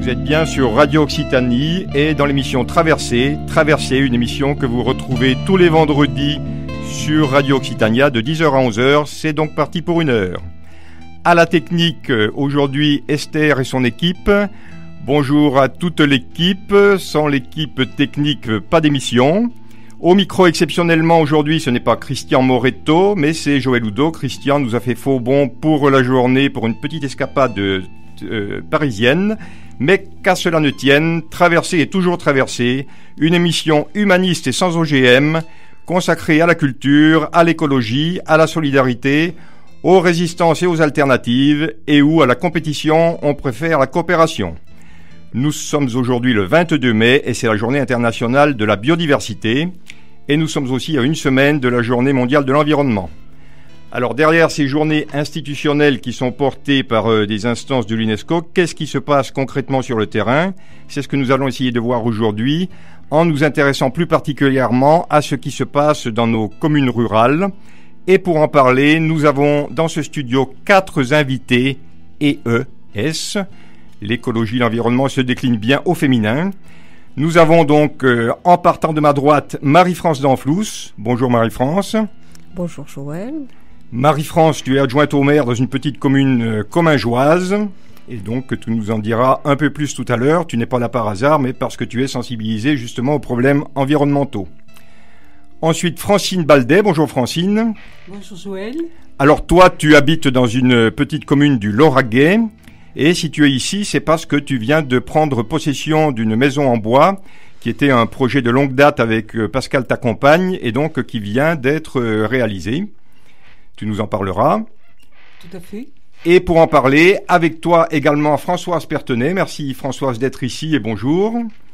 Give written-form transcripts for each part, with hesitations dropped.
Vous êtes bien sur Radio Occitanie et dans l'émission Traversée, une émission que vous retrouvez tous les vendredis sur Radio Occitania de 10h à 11h. C'est donc parti pour 1 heure. À la technique, aujourd'hui, Esther et son équipe. Bonjour à toute l'équipe. Sans l'équipe technique, pas d'émission. Au micro, exceptionnellement, aujourd'hui, ce n'est pas Christian Moretto, mais c'est Joël Oudot. Christian nous a fait faux bond pour la journée, pour une petite escapade parisienne. Mais qu'à cela ne tienne, Traversée est toujours Traversée, une émission humaniste et sans OGM, consacrée à la culture, à l'écologie, à la solidarité, aux résistances et aux alternatives, et où, à la compétition, on préfère la coopération. Nous sommes aujourd'hui le 22 mai et c'est la journée internationale de la biodiversité et nous sommes aussi à 1 semaine de la journée mondiale de l'environnement. Alors derrière ces journées institutionnelles qui sont portées par des instances de l'UNESCO, qu'est-ce qui se passe concrètement sur le terrain? C'est ce que nous allons essayer de voir aujourd'hui en nous intéressant plus particulièrement à ce qui se passe dans nos communes rurales. Et pour en parler, nous avons dans ce studio 4 invités EES. L'écologie, l'environnement se décline bien au féminin. Nous avons donc, en partant de ma droite, Marie-France Danflous. Bonjour Marie-France. Bonjour Joël. Marie-France, tu es adjointe au maire dans une petite commune commingeoise. Et donc, tu nous en diras un peu plus tout à l'heure. Tu n'es pas là par hasard, mais parce que tu es sensibilisée justement aux problèmes environnementaux. Ensuite, Francine Baldet. Bonjour Francine. Bonjour Joël. Alors toi, tu habites dans une petite commune du Lauragais. Et si tu es ici, c'est parce que tu viens de prendre possession d'une maison en bois qui était un projet de longue date avec Pascal, ta compagne, et donc qui vient d'être réalisé. Tu nous en parleras. Tout à fait. Et pour en parler, avec toi également Françoise Pertenet. Merci Françoise d'être ici et bonjour.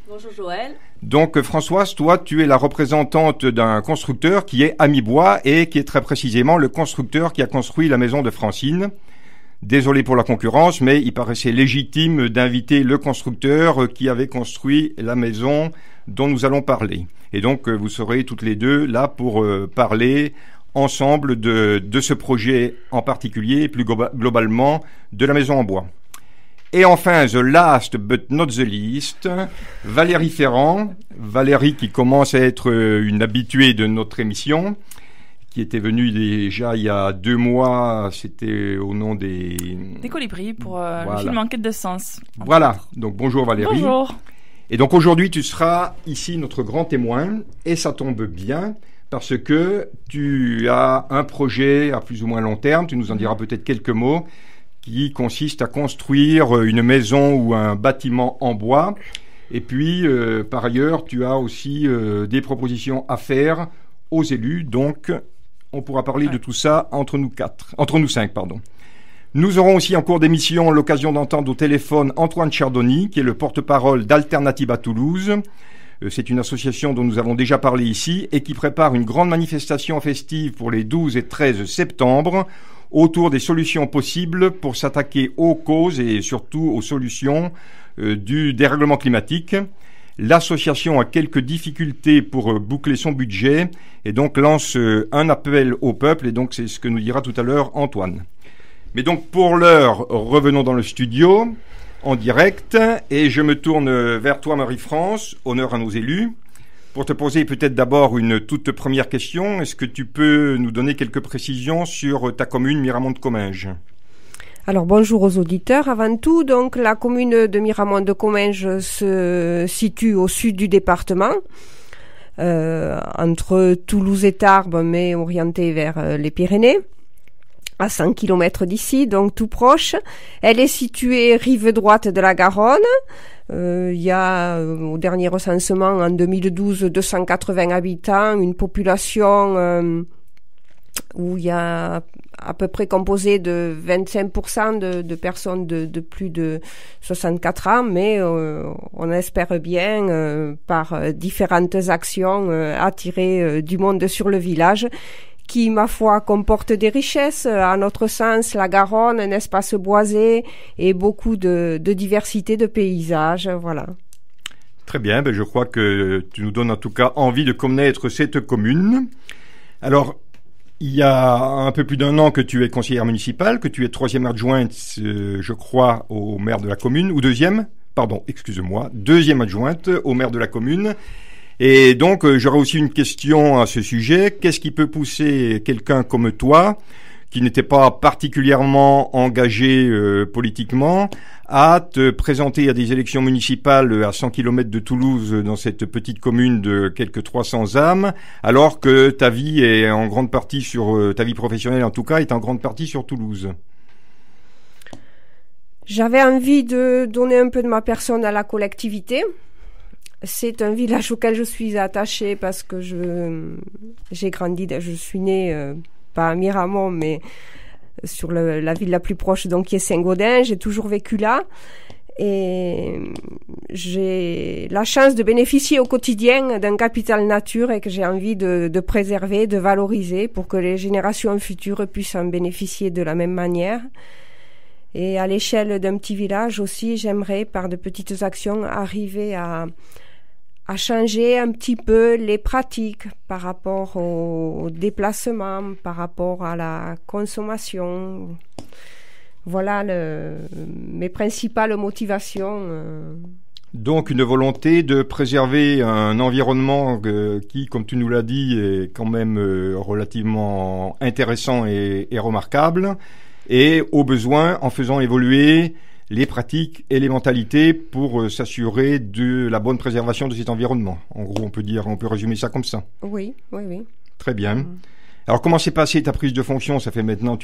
Bonjour Joël. Donc Françoise, toi tu es la représentante d'un constructeur qui est Ami Bois et qui est très précisément le constructeur qui a construit la maison de Francine. Désolé pour la concurrence, mais il paraissait légitime d'inviter le constructeur qui avait construit la maison dont nous allons parler. Et donc, vous serez toutes les deux là pour parler ensemble de ce projet en particulier, et plus globalement de la maison en bois. Et enfin, the last but not the least, Valérie Ferrand. Valérie qui commence à être une habituée de notre émission, qui était venu déjà il y a 2 mois, c'était au nom des Colibris pour voilà. Le film Enquête de sens. Voilà, donc bonjour Valérie. Bonjour. Et donc aujourd'hui tu seras ici notre grand témoin, et ça tombe bien, parce que tu as un projet à plus ou moins long terme, tu nous en diras peut-être quelques mots, qui consiste à construire une maison ou un bâtiment en bois, et puis par ailleurs tu as aussi des propositions à faire aux élus, donc on pourra parler de tout ça entre nous 5. Nous aurons aussi en cours d'émission l'occasion d'entendre au téléphone Antoine Chardoni, qui est le porte-parole d'Alternative à Toulouse. C'est une association dont nous avons déjà parlé ici et qui prépare une grande manifestation festive pour les 12 et 13 septembre autour des solutions possibles pour s'attaquer aux causes et surtout aux solutions du dérèglement climatique. L'association a quelques difficultés pour boucler son budget et donc lance un appel au peuple, et donc c'est ce que nous dira tout à l'heure Antoine. Mais donc pour l'heure, revenons dans le studio en direct et je me tourne vers toi Marie-France, honneur à nos élus, pour te poser peut-être d'abord une toute première question. Est-ce que tu peux nous donner quelques précisions sur ta commune Miramont-de-Comminges ? Alors bonjour aux auditeurs. Avant tout, donc la commune de Miramont-de-Comminges se situe au sud du département, entre Toulouse et Tarbes, mais orientée vers les Pyrénées, à 100 km d'ici, donc tout proche. Elle est située rive droite de la Garonne. Il y a, au dernier recensement en 2012, 280 habitants, une population où il y a à peu près composé de 25% de personnes de plus de 64 ans, mais on espère bien, par différentes actions, attirer du monde sur le village, qui, ma foi, comporte des richesses. À notre sens, la Garonne, un espace boisé et beaucoup de diversité de paysages, voilà. Très bien, je crois que tu nous donnes en tout cas envie de connaître cette commune. Alors, il y a un peu plus d'1 an que tu es conseillère municipale, que tu es 3e adjointe, je crois, au maire de la commune, ou 2e, deuxième adjointe au maire de la commune. Et donc, j'aurais aussi une question à ce sujet. Qu'est-ce qui peut pousser quelqu'un comme toi, qui n'était pas particulièrement engagé politiquement, à te présenter à des élections municipales à 100 km de Toulouse, dans cette petite commune de quelques 300 âmes, alors que ta vie est en grande partie ta vie professionnelle en tout cas, est en grande partie sur Toulouse? J'avais envie de donner un peu de ma personne à la collectivité. C'est un village auquel je suis attachée parce que j'ai grandi, je suis née pas à Miramont, mais sur la ville la plus proche, donc qui est Saint-Gaudens. J'ai toujours vécu là et j'ai la chance de bénéficier au quotidien d'un capital nature et que j'ai envie de préserver, de valoriser pour que les générations futures puissent en bénéficier de la même manière. Et à l'échelle d'un petit village aussi, j'aimerais, par de petites actions, arriver à changer un petit peu les pratiques par rapport au déplacement, par rapport à la consommation. Voilà mes principales motivations. Donc une volonté de préserver un environnement qui, comme tu nous l'as dit, est quand même relativement intéressant et remarquable, et au besoin en faisant évoluer les pratiques et les mentalités pour s'assurer de la bonne préservation de cet environnement. En gros, on peut résumer ça comme ça. Oui. Très bien. Alors, comment s'est passée ta prise de fonction? Tu as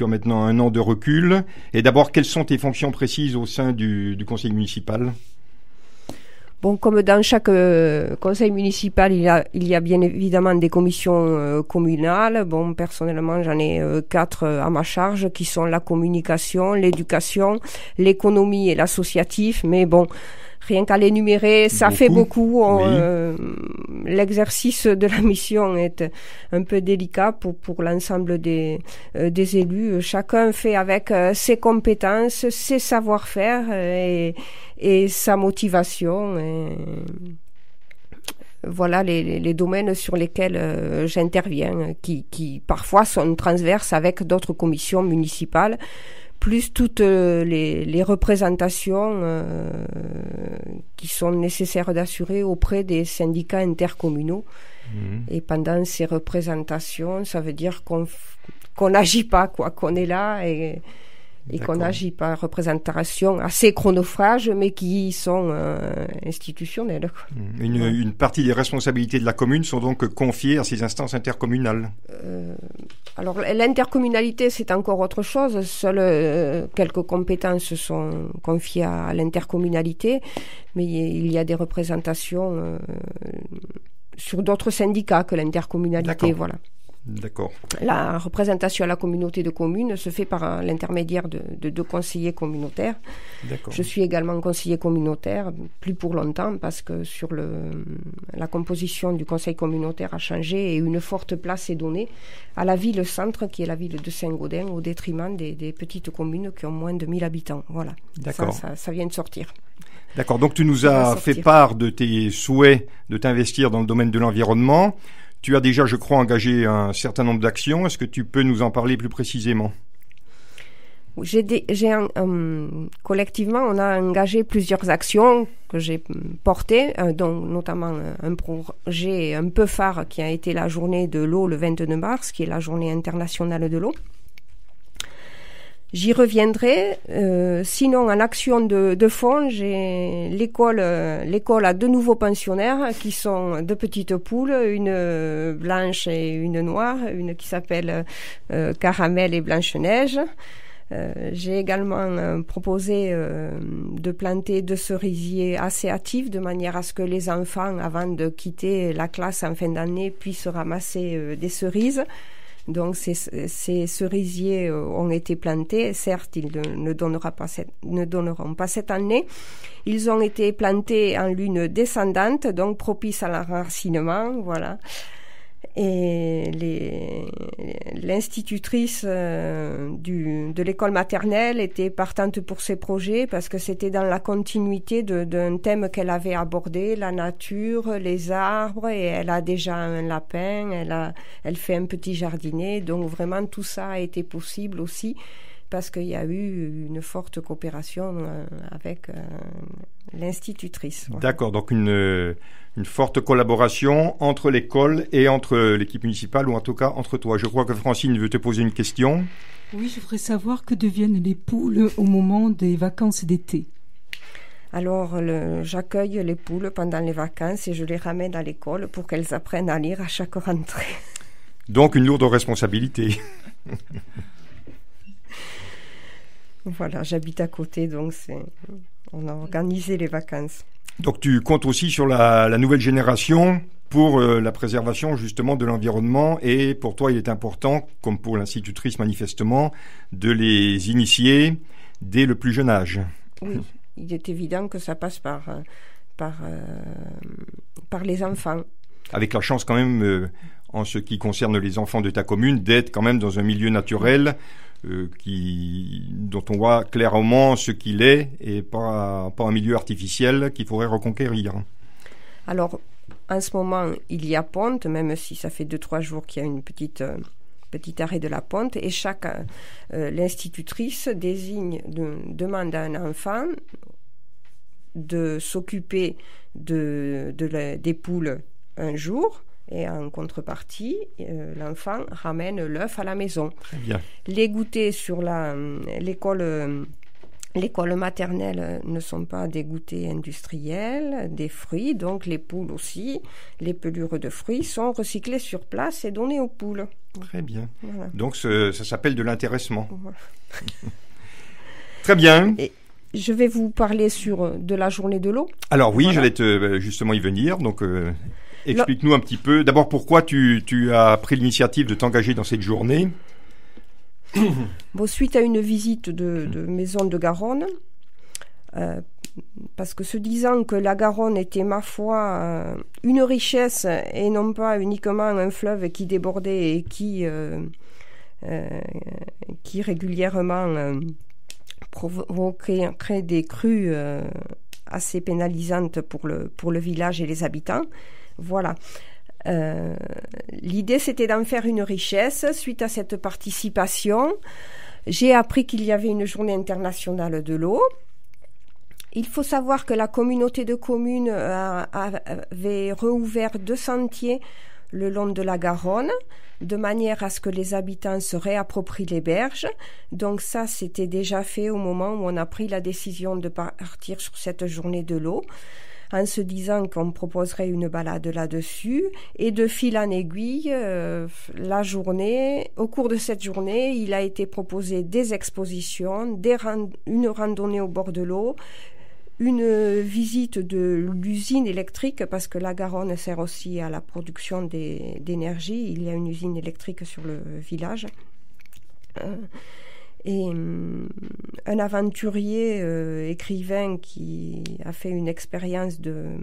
maintenant 1 an de recul. Et d'abord, quelles sont tes fonctions précises au sein du conseil municipal? Bon, comme dans chaque conseil municipal, il y a bien évidemment des commissions communales. Bon, personnellement, j'en ai 4 à ma charge, qui sont la communication, l'éducation, l'économie et l'associatif. Mais bon, rien qu'à l'énumérer, ça fait beaucoup. L'exercice de la mission est un peu délicat pour l'ensemble des élus. Chacun fait avec ses compétences, ses savoir-faire et sa motivation. Et voilà les domaines sur lesquels j'interviens, qui parfois sont transverses avec d'autres commissions municipales, plus toutes les représentations qui sont nécessaires d'assurer auprès des syndicats intercommunaux. Et pendant ces représentations, ça veut dire qu'on n'agit pas, qu'on est là et qu'on agit par représentation assez chronophage, mais qui sont institutionnelles. Une partie des responsabilités de la commune sont donc confiées à ces instances intercommunales. Alors l'intercommunalité, c'est encore autre chose. Seules quelques compétences sont confiées à l'intercommunalité, mais il y a des représentations sur d'autres syndicats que l'intercommunalité. Voilà. D'accord. La représentation à la communauté de communes se fait par l'intermédiaire de 2 conseillers communautaires. D'accord. Je suis également conseiller communautaire, plus pour longtemps, parce que la composition du conseil communautaire a changé et une forte place est donnée à la ville-centre, qui est la ville de Saint-Gaudens, au détriment des petites communes qui ont moins de 1000 habitants. Voilà. D'accord. Ça vient de sortir. D'accord. Donc tu nous as fait part de tes souhaits de t'investir dans le domaine de l'environnement. Tu as déjà, je crois, engagé un certain nombre d'actions. Est-ce que tu peux nous en parler plus précisément? Collectivement, on a engagé plusieurs actions que j'ai portées, dont notamment un projet un peu phare qui a été la journée de l'eau le 22 mars, qui est la journée internationale de l'eau. J'y reviendrai. Sinon, en action de fond, j'ai l'école a 2 nouveaux pensionnaires qui sont 2 petites poules, une blanche et une noire, une qui s'appelle Caramel et Blanche-Neige. J'ai également proposé de planter 2 cerisiers assez hâtifs, de manière à ce que les enfants, avant de quitter la classe en fin d'année, puissent ramasser des cerises. Donc ces cerisiers ont été plantés. Certes, ils ne donneront pas cette année. Ils ont été plantés en lune descendante, donc propice à l'enracinement, voilà. Et l'institutrice de l'école maternelle était partante pour ces projets parce que c'était dans la continuité d'un thème qu'elle avait abordé, la nature, les arbres, et elle a déjà un lapin, elle fait un petit jardinet, donc vraiment tout ça a été possible aussi parce qu'il y a eu une forte coopération avec l'institutrice. Voilà. D'accord, donc une forte collaboration entre l'école et entre l'équipe municipale, ou en tout cas entre toi. Je crois que Francine veut te poser une question. Oui, je voudrais savoir que deviennent les poules au moment des vacances d'été. Alors, j'accueille les poules pendant les vacances et je les ramène à l'école pour qu'elles apprennent à lire à chaque rentrée. Donc, une lourde responsabilité. Voilà, j'habite à côté, donc on a organisé les vacances. Donc, tu comptes aussi sur la nouvelle génération pour la préservation justement de l'environnement, et pour toi, il est important, comme pour l'institutrice manifestement, de les initier dès le plus jeune âge. Oui. Il est évident que ça passe par les enfants. Avec la chance quand même, en ce qui concerne les enfants de ta commune, d'être quand même dans un milieu naturel dont on voit clairement ce qu'il est, et pas un milieu artificiel qu'il faudrait reconquérir. Alors, en ce moment, il y a ponte, même si ça fait 2-3 jours qu'il y a une petit arrêt de la ponte, et l'institutrice demande à un enfant de s'occuper des poules un jour, et en contrepartie, l'enfant ramène l'œuf à la maison. Très bien. Les goûters sur l'école maternelle ne sont pas des goûters industriels, des fruits, donc les poules aussi, les pelures de fruits sont recyclées sur place et données aux poules. Très bien. Voilà. Donc ça s'appelle de l'intéressement. Voilà. Très bien. Et je vais vous parler de la journée de l'eau. Alors oui, Voilà. j'allais justement y venir, donc explique-nous un petit peu. D'abord, pourquoi tu as pris l'initiative de t'engager dans cette journée ? Bon, suite à une visite de maison de Garonne, parce que se disant que la Garonne était, ma foi, une richesse et non pas uniquement un fleuve qui débordait et qui régulièrement crée des crues assez pénalisantes pour le village et les habitants. Voilà. L'idée, c'était d'en faire une richesse. Suite à cette participation, j'ai appris qu'il y avait une journée internationale de l'eau. Il faut savoir que la communauté de communes avait rouvert 2 sentiers le long de la Garonne, de manière à ce que les habitants se réapproprient les berges. Donc ça, c'était déjà fait au moment où on a pris la décision de partir sur cette journée de l'eau, en se disant qu'on proposerait une balade là-dessus. Et de fil en aiguille, au cours de cette journée, il a été proposé des expositions, une randonnée au bord de l'eau, une visite de l'usine électrique, parce que la Garonne sert aussi à la production d'énergie. Il y a une usine électrique sur le village. Et un aventurier écrivain qui a fait une expérience de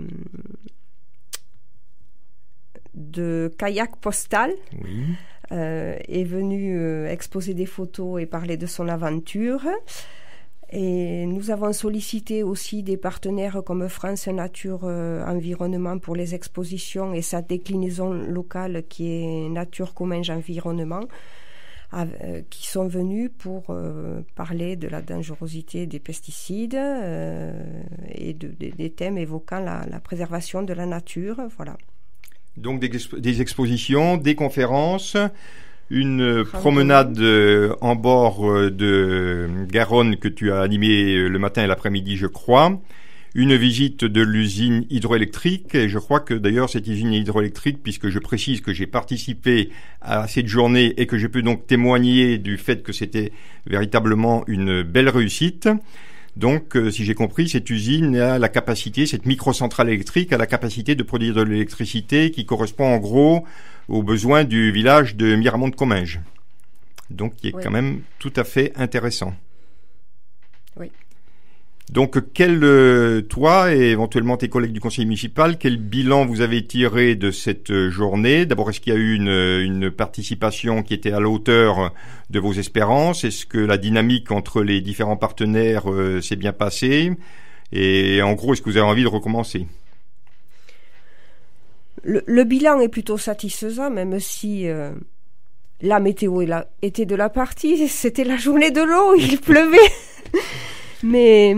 kayak postal, Oui. est venu exposer des photos et parler de son aventure. Et nous avons sollicité aussi des partenaires comme France Nature Environnement pour les expositions et sa déclinaison locale qui est Nature Comminges Environnement, qui sont venus pour parler de la dangerosité des pesticides et des thèmes évoquant la préservation de la nature. Voilà. Donc des expositions, des conférences, une promenade en bord de Garonne que tu as animée le matin et l'après-midi, je crois. Une visite de l'usine hydroélectrique, et je crois que d'ailleurs cette usine hydroélectrique, puisque je précise que j'ai participé à cette journée et que je peux donc témoigner du fait que c'était véritablement une belle réussite. Donc, si j'ai compris, cette usine a la capacité, cette microcentrale électrique a la capacité de produire de l'électricité qui correspond en gros aux besoins du village de Miramont-de-Comminges. Donc, qui est quand même tout à fait intéressant. Oui. Donc, toi et éventuellement tes collègues du conseil municipal, quel bilan vous avez tiré de cette journée ? D'abord, est-ce qu'il y a eu une participation qui était à la hauteur de vos espérances ? Est-ce que la dynamique entre les différents partenaires s'est bien passée ? Et en gros, est-ce que vous avez envie de recommencer ? Le bilan est plutôt satisfaisant, même si la météo était de la partie, c'était la journée de l'eau, il pleuvait. Mais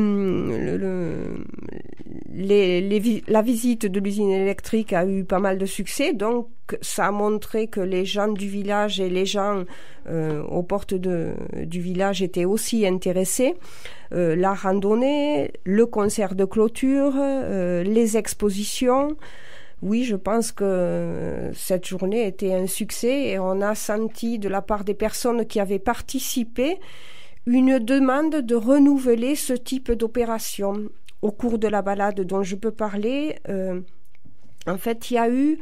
la visite de l'usine électrique a eu pas mal de succès, donc ça a montré que les gens du village et les gens aux portes du village étaient aussi intéressés. La randonnée, le concert de clôture, les expositions. Oui, je pense que cette journée était un succès et on a senti de la part des personnes qui avaient participé une demande de renouveler ce type d'opération. Au cours de la balade dont je peux parler, en fait, il y a eu...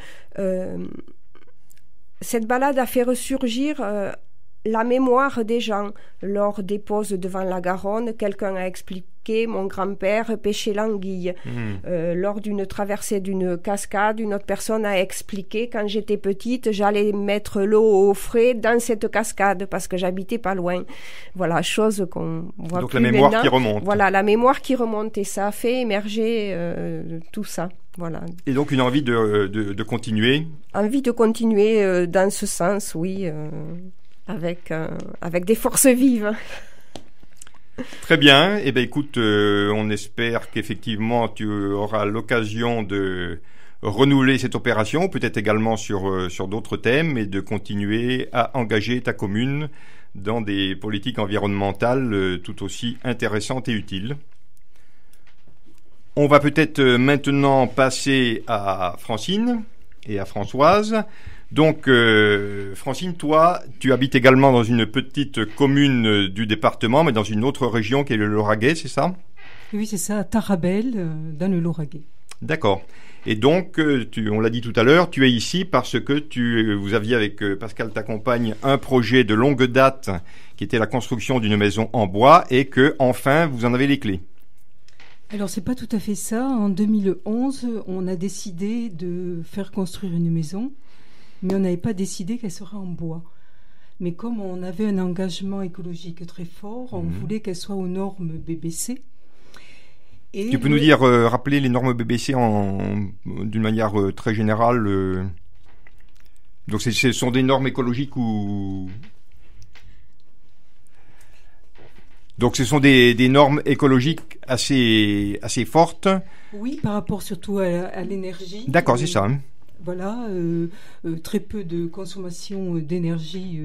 cette balade a fait ressurgir la mémoire des gens. Lors des pauses devant la Garonne, quelqu'un a expliqué, mon grand-père pêchait l'anguille. Lors d'une traversée d'une cascade, une autre personne a expliqué, quand j'étais petite, j'allais mettre l'eau au frais dans cette cascade parce que j'habitais pas loin. Voilà, chose qu'on voit donc plus la mémoire maintenant. Qui remonte. Voilà, la mémoire qui remonte et ça a fait émerger tout ça. Voilà. Et donc une envie de continuer. Envie de continuer dans ce sens, oui. Avec des forces vives. Très bien. Eh bien, écoute, on espère qu'effectivement tu auras l'occasion de renouveler cette opération, peut-être également sur d'autres thèmes, et de continuer à engager ta commune dans des politiques environnementales tout aussi intéressantes et utiles. On va peut-être maintenant passer à Francine et à Françoise. Donc, Francine, toi, tu habites également dans une petite commune du département, mais dans une autre région qui est le Lauragais, c'est ça ? Oui, c'est ça, à Tarabel, dans le Lauragais. D'accord. Et donc, on l'a dit tout à l'heure, tu es ici parce que vous aviez avec Pascal, ta compagne, un projet de longue date qui était la construction d'une maison en bois et que, enfin, vous en avez les clés. Alors, c'est pas tout à fait ça. En 2011, on a décidé de faire construire une maison, mais on n'avait pas décidé qu'elle serait en bois. Mais comme on avait un engagement écologique très fort, on voulait qu'elle soit aux normes BBC. Et tu peux nous dire, rappeler les normes BBC d'une manière très générale Donc, ce sont des normes écologiques ou... Donc, ce sont des normes écologiques assez fortes. Oui, par rapport surtout à l'énergie. D'accord, c'est ça. Hein. Voilà, très peu de consommation d'énergie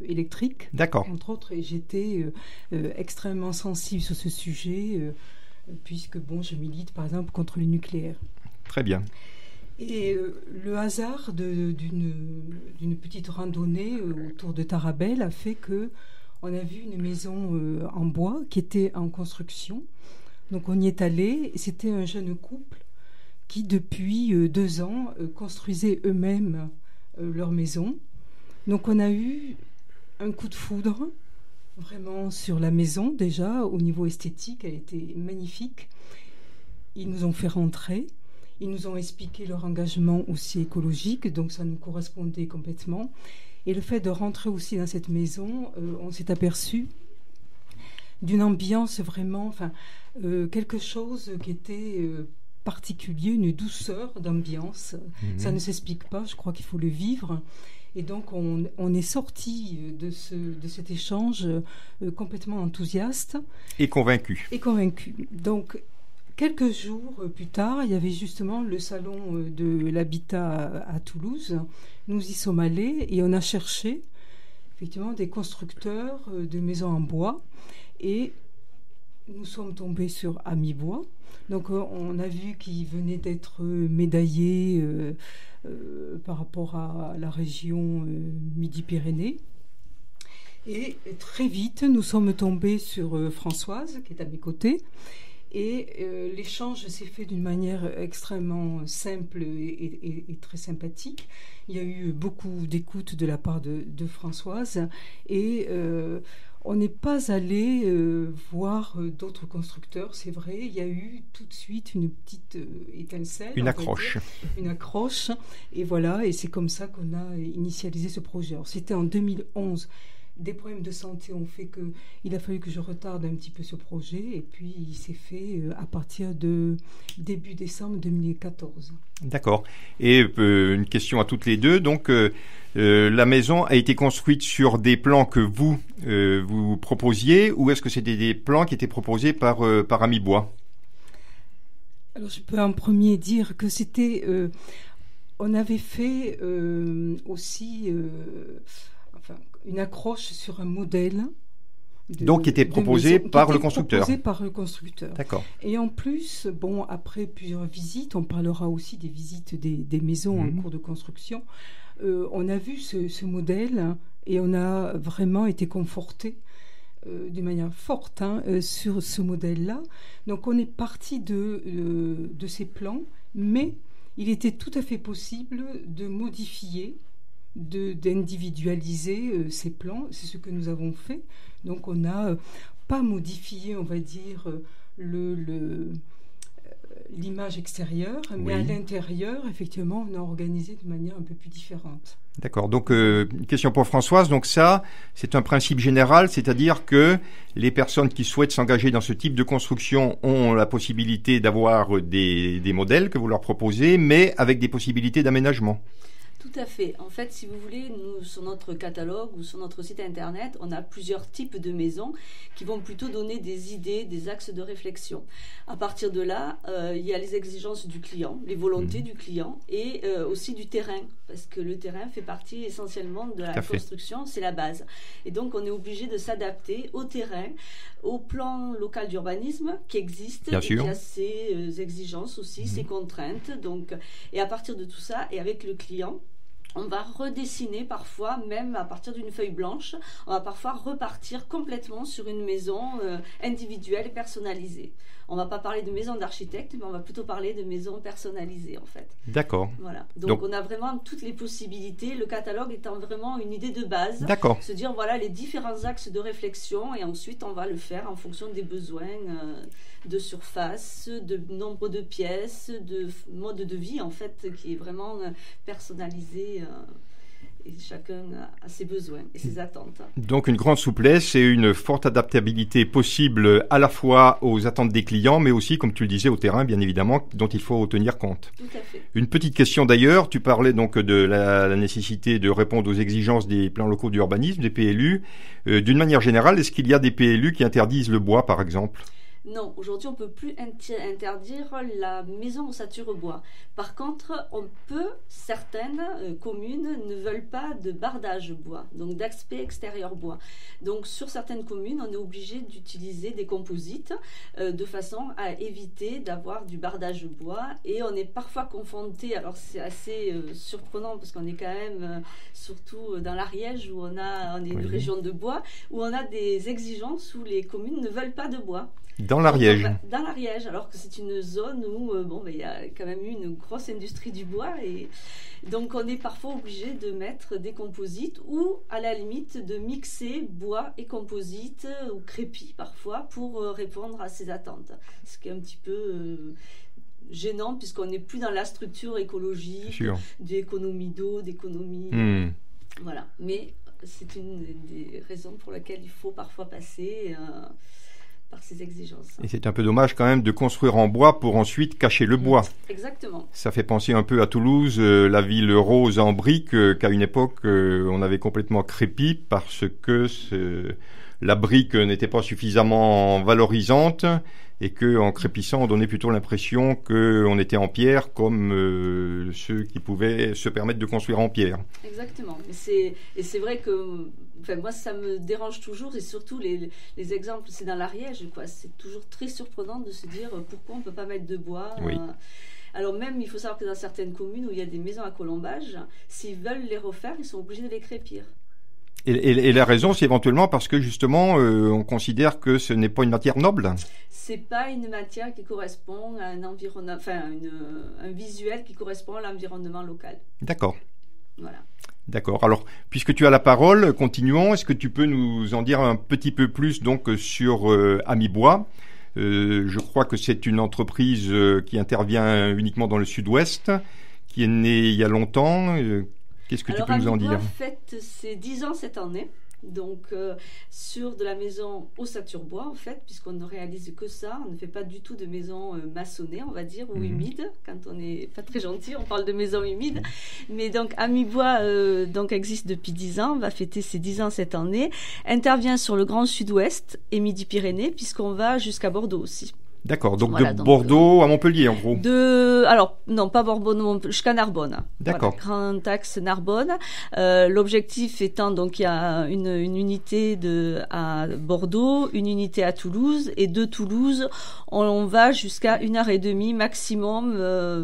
électrique. D'accord. Entre autres, et j'étais extrêmement sensible sur ce sujet, puisque je milite par exemple contre le nucléaire. Très bien. Et le hasard d'une petite randonnée autour de Tarabel a fait que on a vu une maison en bois qui était en construction. Donc on y est allé, et c'était un jeune couple qui depuis 2 ans construisaient eux-mêmes leur maison. Donc on a eu un coup de foudre vraiment sur la maison déjà, au niveau esthétique, elle était magnifique. Ils nous ont fait rentrer, ils nous ont expliqué leur engagement aussi écologique, donc ça nous correspondait complètement. Et le fait de rentrer aussi dans cette maison, on s'est aperçu d'une ambiance vraiment, quelque chose qui était particulier, une douceur d'ambiance. Ça ne s'explique pas, je crois qu'il faut le vivre. Et donc on est sorti de cet échange complètement enthousiaste. Et convaincu. Donc quelques jours plus tard, il y avait justement le salon de l'habitat à Toulouse. Nous y sommes allés et on a cherché effectivement des constructeurs de maisons en bois et nous sommes tombés sur Amibois. Donc on a vu qu'ils venaient d'être médaillés par rapport à la région Midi-Pyrénées. Et très vite, nous sommes tombés sur Françoise, qui est à mes côtés. Et l'échange s'est fait d'une manière extrêmement simple et très sympathique. Il y a eu beaucoup d'écoute de la part de Françoise. Et on n'est pas allé voir d'autres constructeurs, c'est vrai. Il y a eu tout de suite une petite étincelle. Une accroche. Une accroche. Et voilà, et c'est comme ça qu'on a initialisé ce projet. Alors, c'était en 2011. des problèmes de santé ont fait qu'il a fallu que je retarde un petit peu ce projet. Et puis, il s'est fait à partir de début décembre 2014. D'accord. Et une question à toutes les deux. Donc, la maison a été construite sur des plans que vous proposiez, ou est-ce que c'était des plans qui étaient proposés par Ami Bois? Alors, je peux en premier dire que c'était... on avait fait aussi une accroche sur un modèle. Donc, qui était proposé par le constructeur. Proposé par le constructeur. D'accord. Et en plus, après plusieurs visites, on parlera aussi des visites des maisons en cours de construction, on a vu ce modèle et on a vraiment été conforté d'une manière forte sur ce modèle-là. Donc, on est parti de ces plans, mais il était tout à fait possible de modifier, d'individualiser ces plans. C'est ce que nous avons fait. Donc, on n'a pas modifié, on va dire, l'image extérieure, mais à l'intérieur, effectivement, on a organisé de manière un peu plus différente. D'accord. Donc, une question pour Françoise. Donc ça, c'est un principe général, c'est-à-dire que les personnes qui souhaitent s'engager dans ce type de construction ont la possibilité d'avoir des modèles que vous leur proposez, mais avec des possibilités d'aménagement. Tout à fait. En fait, si vous voulez, nous, sur notre catalogue ou sur notre site internet, on a plusieurs types de maisons qui vont plutôt donner des idées, des axes de réflexion. À partir de là, il y a les exigences du client, les volontés du client et aussi du terrain, parce que le terrain fait partie essentiellement de la construction, c'est la base. Et donc, on est obligé de s'adapter au terrain, au plan local d'urbanisme qui existe, et qui a ses exigences aussi, ses contraintes. Donc, et à partir de tout ça, et avec le client, on va redessiner parfois, même à partir d'une feuille blanche, on va parfois repartir complètement sur une maison individuelle et personnalisée. On ne va pas parler de maison d'architecte, mais on va plutôt parler de maison personnalisée en fait. D'accord. Voilà. Donc on a vraiment toutes les possibilités, le catalogue étant vraiment une idée de base. D'accord. Se dire voilà les différents axes de réflexion et ensuite on va le faire en fonction des besoins de surface, de nombre de pièces, de mode de vie en fait qui est vraiment personnalisé. Et chacun a ses besoins et ses attentes. Donc une grande souplesse et une forte adaptabilité possible à la fois aux attentes des clients, mais aussi, comme tu le disais, au terrain, bien évidemment, dont il faut tenir compte. Tout à fait. Une petite question d'ailleurs, tu parlais donc de la nécessité de répondre aux exigences des plans locaux d'urbanisme, des PLU. D'une manière générale, est-ce qu'il y a des PLU qui interdisent le bois, par exemple ? Non, aujourd'hui, on ne peut plus interdire la maison ossature bois. Par contre, certaines communes ne veulent pas de bardage bois, donc d'aspect extérieur bois. Donc, sur certaines communes, on est obligé d'utiliser des composites de façon à éviter d'avoir du bardage bois. Et on est parfois confronté, alors c'est assez surprenant parce qu'on est quand même, surtout dans l'Ariège, où on est une région de bois, où on a des exigences où les communes ne veulent pas de bois. Dans l'Ariège. Dans l'Ariège, alors que c'est une zone où il y a quand même eu une grosse industrie du bois et donc on est parfois obligé de mettre des composites ou à la limite de mixer bois et composite ou crépi parfois pour répondre à ces attentes. Ce qui est un petit peu gênant puisqu'on n'est plus dans la structure écologique, d'économie d'eau, d'économie... Voilà, mais c'est une des raisons pour lesquelles il faut parfois passer... par ces exigences. Et c'est un peu dommage quand même de construire en bois pour ensuite cacher le bois. Exactement. Ça fait penser un peu à Toulouse, la ville rose en briques, qu'à une époque on avait complètement crépi parce que la brique n'était pas suffisamment valorisante et qu'en crépissant on donnait plutôt l'impression qu'on était en pierre comme ceux qui pouvaient se permettre de construire en pierre. Exactement. Et c'est vrai que moi ça me dérange toujours et surtout les exemples, c'est dans l'Ariège, quoi. C'est toujours très surprenant de se dire pourquoi on ne peut pas mettre de bois. Oui. Alors même, il faut savoir que dans certaines communes où il y a des maisons à colombage, s'ils veulent les refaire, ils sont obligés de les crépir. Et la raison, c'est éventuellement parce que justement, on considère que ce n'est pas une matière noble. C'est pas une matière qui correspond à un environnement, un visuel qui correspond à l'environnement local. D'accord. Voilà. D'accord. Alors, puisque tu as la parole, continuons. Est-ce que tu peux nous en dire un petit peu plus donc sur Ami Bois ? Je crois que c'est une entreprise qui intervient uniquement dans le sud-ouest, qui est née il y a longtemps. Qu'est-ce que tu peux nous en dire ? Ami Bois fête ses 10 ans cette année. Donc sur de la maison ossature bois en fait, puisqu'on ne réalise que ça, on ne fait pas du tout de maison maçonnée on va dire, ou humide. Quand on n'est pas très gentil, on parle de maison humide. Mais donc Ami Bois donc existe depuis 10 ans, va fêter ses 10 ans cette année, intervient sur le Grand Sud-Ouest et Midi-Pyrénées, puisqu'on va jusqu'à Bordeaux aussi. D'accord, donc voilà, de Bordeaux à Montpellier en gros. Alors non, pas Bordeaux, jusqu'à Narbonne. D'accord. Voilà, grand axe Narbonne. L'objectif étant donc il y a une unité à Bordeaux, une unité à Toulouse, et de Toulouse on va jusqu'à 1h30 maximum.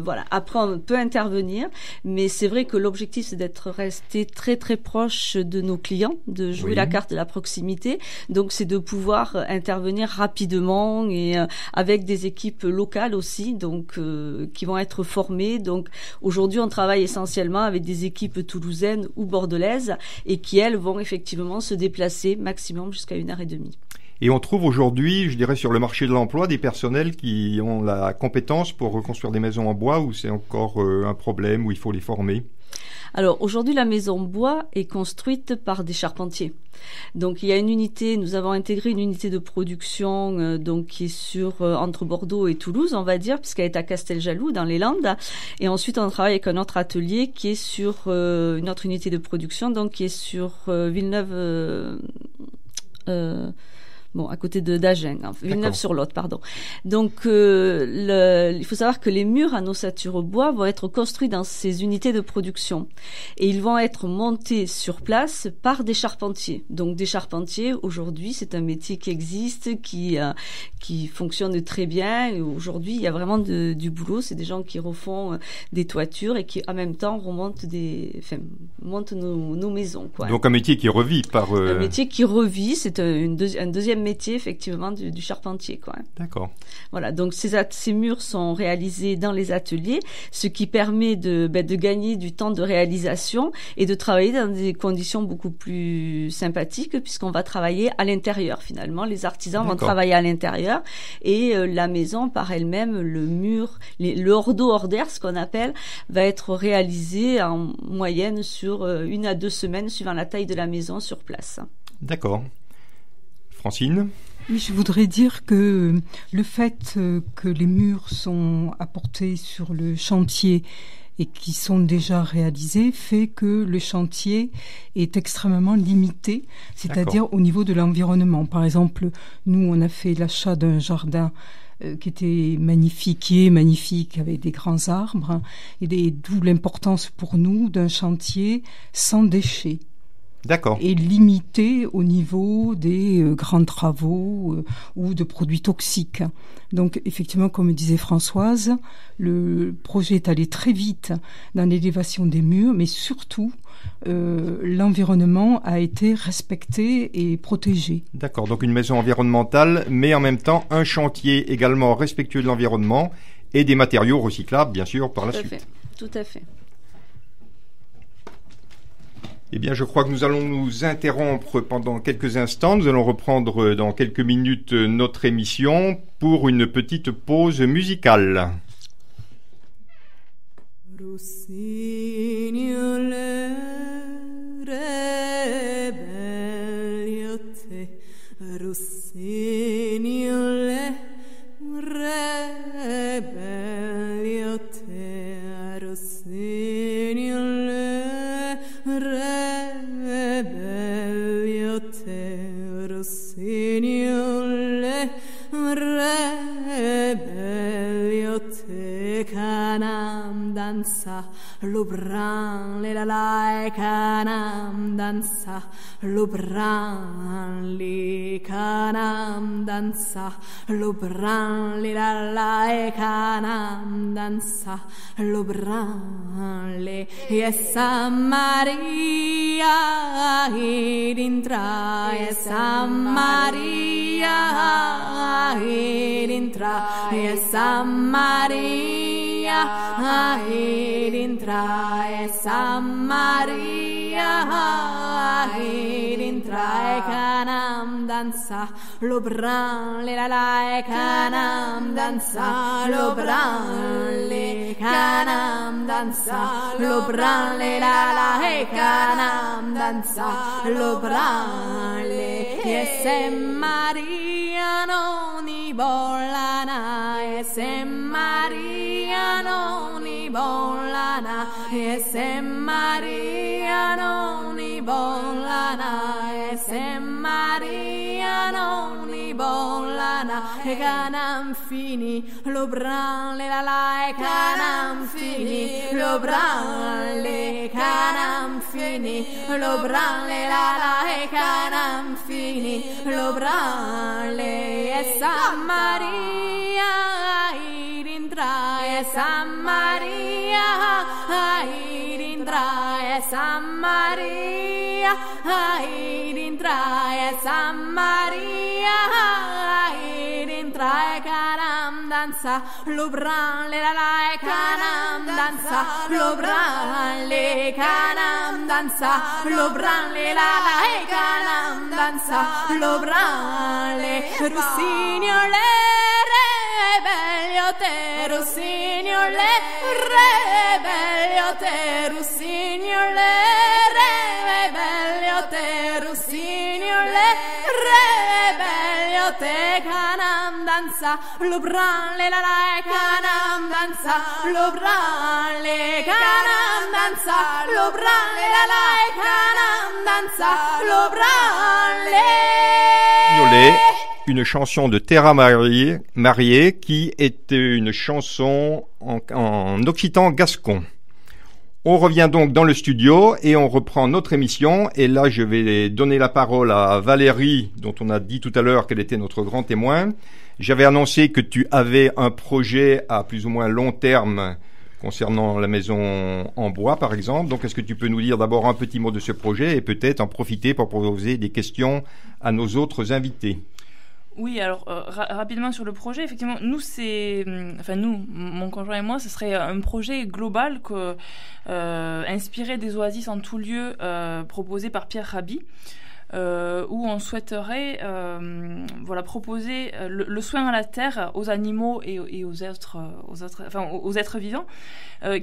Voilà. Après on peut intervenir, mais c'est vrai que l'objectif c'est d'être resté très très proche de nos clients, de jouer la carte de la proximité. Donc c'est de pouvoir intervenir rapidement et avec des équipes locales aussi, donc qui vont être formées. Donc aujourd'hui, on travaille essentiellement avec des équipes toulousaines ou bordelaises et qui elles vont effectivement se déplacer maximum jusqu'à 1h30. Et on trouve aujourd'hui, je dirais, sur le marché de l'emploi, des personnels qui ont la compétence pour reconstruire des maisons en bois, ou c'est encore un problème où il faut les former? Alors aujourd'hui, la maison bois est construite par des charpentiers. Donc il y a une unité, nous avons intégré une unité de production donc qui est entre Bordeaux et Toulouse, on va dire, puisqu'elle est à Casteljaloux dans les Landes. Et ensuite on travaille avec un autre atelier qui est sur une autre unité de production, donc qui est sur Villeneuve. À côté d'Agen, Villeneuve-sur-Lot, pardon. Donc, il faut savoir que les murs en ossature bois vont être construits dans ces unités de production. Et ils vont être montés sur place par des charpentiers. Donc, des charpentiers, aujourd'hui, c'est un métier qui existe, qui fonctionne très bien. Et aujourd'hui, il y a vraiment du boulot. C'est des gens qui refont des toitures et qui, en même temps, montent nos maisons, quoi. Donc, un métier qui revit par... Un métier qui revit, c'est un deuxième métier effectivement du charpentier, quoi. D'accord. Voilà, donc ces murs sont réalisés dans les ateliers, ce qui permet de gagner du temps de réalisation et de travailler dans des conditions beaucoup plus sympathiques, puisqu'on va travailler à l'intérieur finalement. Les artisans vont travailler à l'intérieur et la maison par elle-même, le mur, le hors-d'eau-hors-d'air, ce qu'on appelle, va être réalisé en moyenne sur 1 à 2 semaines suivant la taille de la maison sur place. D'accord. Francine? Oui, je voudrais dire que le fait que les murs sont apportés sur le chantier et qui sont déjà réalisés fait que le chantier est extrêmement limité, c'est-à-dire au niveau de l'environnement. Par exemple, nous, on a fait l'achat d'un jardin qui est magnifique, avec des grands arbres, et d'où l'importance pour nous d'un chantier sans déchets. D'accord. Et limité au niveau des grands travaux ou de produits toxiques. Donc effectivement, comme disait Françoise, le projet est allé très vite dans l'élévation des murs, mais surtout l'environnement a été respecté et protégé. D'accord, donc une maison environnementale, mais en même temps un chantier également respectueux de l'environnement et des matériaux recyclables, bien sûr, par la suite. Tout à fait. Eh bien, je crois que nous allons nous interrompre pendant quelques instants. Nous allons reprendre dans quelques minutes notre émission pour une petite pause musicale. Canam dansa, lubran le la la canam dansa, lubran li canam dansa, lubran li la la canam dansa, lubran le Yesa Maria idintra, Yesa Maria idintra, Yesa Maria ed intra e San Maria, ed intra e canam danza, lo bran le la e canam danza, lo bran le canam danza, lo bran le la e canam danza, lo bran le e San Maria non i bollana, e San Maria non i bollana, e San Maria non i bollana, e San Maria non i bollana, e canam fini, lo bran le la e canam fini, lo bran le canam fini, lo bran le la e canam fini, lo bran le e San Maria, id intra e San Maria, id intra e San Maria, id intra e San Maria, id intra e canam danza, lo bran le la e canam danza, lo bran le canam danza, lo bran le la e canam danza, lo bran le Rossignol le rebelio te, Rossignol le rebelio te, Rossignol le rebelio te, Rossignol le rebelio te, canam danza, lo bran le la e canam danza, lo bran le canam danza, lo bran le la e canam danza, lo bran le. Une chanson de Terra Mariée qui est une chanson en occitan gascon. On revient donc dans le studio et on reprend notre émission. Et là, je vais donner la parole à Valérie, dont on a dit tout à l'heure qu'elle était notre grand témoin. J'avais annoncé que tu avais un projet à plus ou moins long terme concernant la maison en bois, par exemple. Donc, est-ce que tu peux nous dire d'abord un petit mot de ce projet et peut-être en profiter pour poser des questions à nos autres invités? Oui, alors rapidement sur le projet, effectivement, nous, mon conjoint et moi, ce serait un projet global inspiré des oasis en tout lieu proposé par Pierre Rabhi. Où on souhaiterait proposer le soin à la terre aux animaux et aux êtres vivants,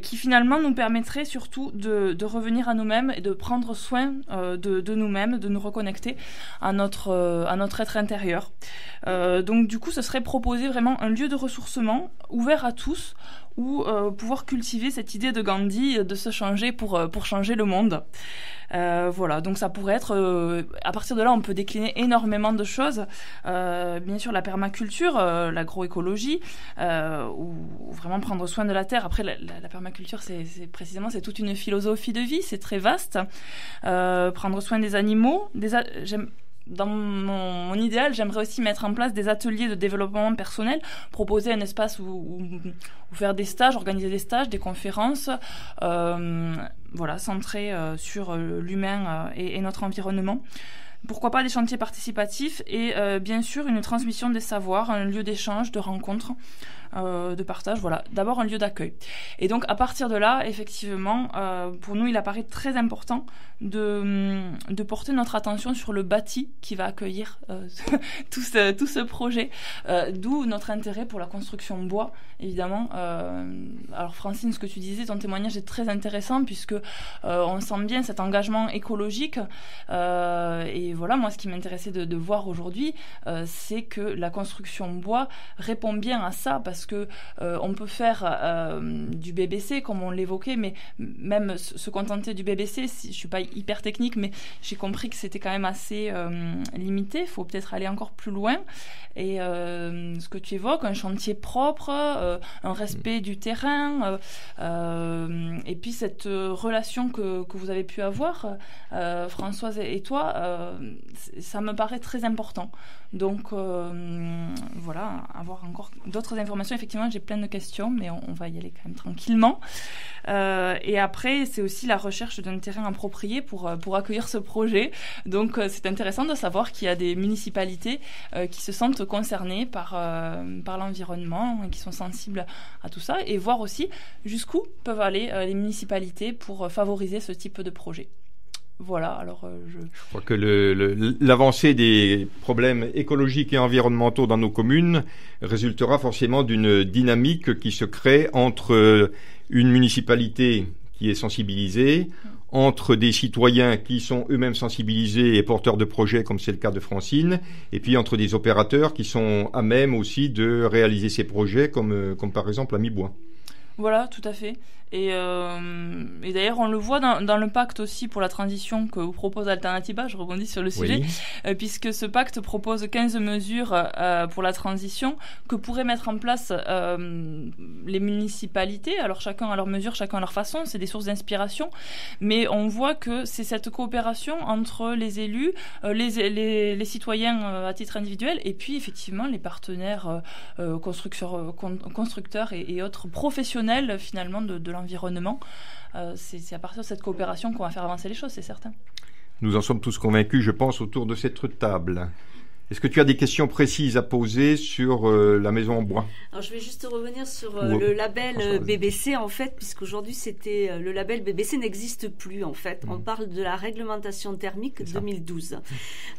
qui finalement nous permettrait surtout de revenir à nous-mêmes et de prendre soin de nous-mêmes, de nous reconnecter à notre être intérieur. Donc du coup, ce serait proposer vraiment un lieu de ressourcement ouvert à tous, où pouvoir cultiver cette idée de Gandhi de se changer pour changer le monde. Voilà, donc ça pourrait être, à partir de là, on peut décliner énormément de choses. Bien sûr, la permaculture, l'agroécologie, ou vraiment prendre soin de la terre. Après, la permaculture, c'est toute une philosophie de vie, c'est très vaste. Prendre soin des animaux, dans mon idéal, j'aimerais aussi mettre en place des ateliers de développement personnel, proposer un espace où faire des stages, organiser des stages, des conférences, centrés sur l'humain et notre environnement. Pourquoi pas des chantiers participatifs et bien sûr une transmission des savoirs, un lieu d'échange, de rencontre, de partage, voilà. D'abord un lieu d'accueil. Et donc à partir de là, effectivement, pour nous, il apparaît très important de porter notre attention sur le bâti qui va accueillir tout ce projet, d'où notre intérêt pour la construction bois, évidemment. Alors Francine, ce que tu disais, ton témoignage est très intéressant puisque on sent bien cet engagement écologique et voilà, moi ce qui m'intéressait de voir aujourd'hui, c'est que la construction bois répond bien à ça parce que on peut faire du BBC comme on l'évoquait, mais même se contenter du BBC, je suis pas hyper technique, mais j'ai compris que c'était quand même assez limité. Il faut peut-être aller encore plus loin. Et ce que tu évoques, un chantier propre, un respect du terrain, et puis cette relation que vous avez pu avoir, Françoise et toi, ça me paraît très important. Donc voilà, avoir encore d'autres informations l'intervention, effectivement, j'ai plein de questions, mais on va y aller quand même tranquillement. Et après, c'est aussi la recherche d'un terrain approprié pour accueillir ce projet. Donc, c'est intéressant de savoir qu'il y a des municipalités qui se sentent concernées par l'environnement et qui sont sensibles à tout ça, et voir aussi jusqu'où peuvent aller les municipalités pour favoriser ce type de projet. Voilà, alors je crois que l'avancée des problèmes écologiques et environnementaux dans nos communes résultera forcément d'une dynamique qui se crée entre une municipalité qui est sensibilisée, entre des citoyens qui sont eux-mêmes sensibilisés et porteurs de projets, comme c'est le cas de Francine, et puis entre des opérateurs qui sont à même aussi de réaliser ces projets, comme par exemple la Mi-Bois. Voilà, tout à fait. Et d'ailleurs, on le voit dans le pacte aussi pour la transition que vous propose Alternatiba, je rebondis sur le sujet, puisque ce pacte propose 15 mesures pour la transition que pourraient mettre en place les municipalités. Alors chacun à leur mesure, chacun à leur façon, c'est des sources d'inspiration, mais on voit que c'est cette coopération entre les élus, les citoyens à titre individuel, et puis effectivement les partenaires constructeurs et autres professionnels finalement de l'environnement. C'est à partir de cette coopération qu'on va faire avancer les choses, c'est certain. Nous en sommes tous convaincus, je pense, autour de cette table. Est-ce que tu as des questions précises à poser sur la maison en bois ? Alors, je vais juste revenir sur le label BBC, en fait, puisqu'aujourd'hui, le label BBC n'existe plus, en fait. On parle de la réglementation thermique 2012.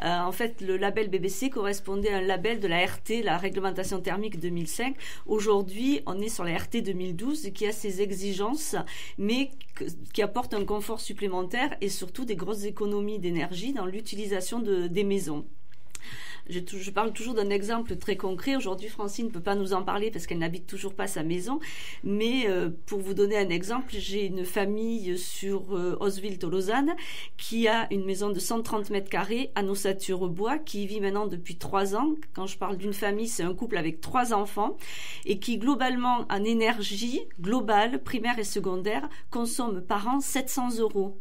En fait, le label BBC correspondait à un label de la RT, la réglementation thermique 2005. Aujourd'hui, on est sur la RT 2012 qui a ses exigences, mais qui apporte un confort supplémentaire et surtout des grosses économies d'énergie dans l'utilisation des maisons. Je parle toujours d'un exemple très concret. Aujourd'hui, Francine ne peut pas nous en parler parce qu'elle n'habite toujours pas sa maison. Mais pour vous donner un exemple, j'ai une famille sur Oswil-Tolosane qui a une maison de 130 mètres carrés à Nossature-Bois, qui y vit maintenant depuis 3 ans. Quand je parle d'une famille, c'est un couple avec 3 enfants et qui, globalement, en énergie globale, primaire et secondaire, consomme par an 700 €.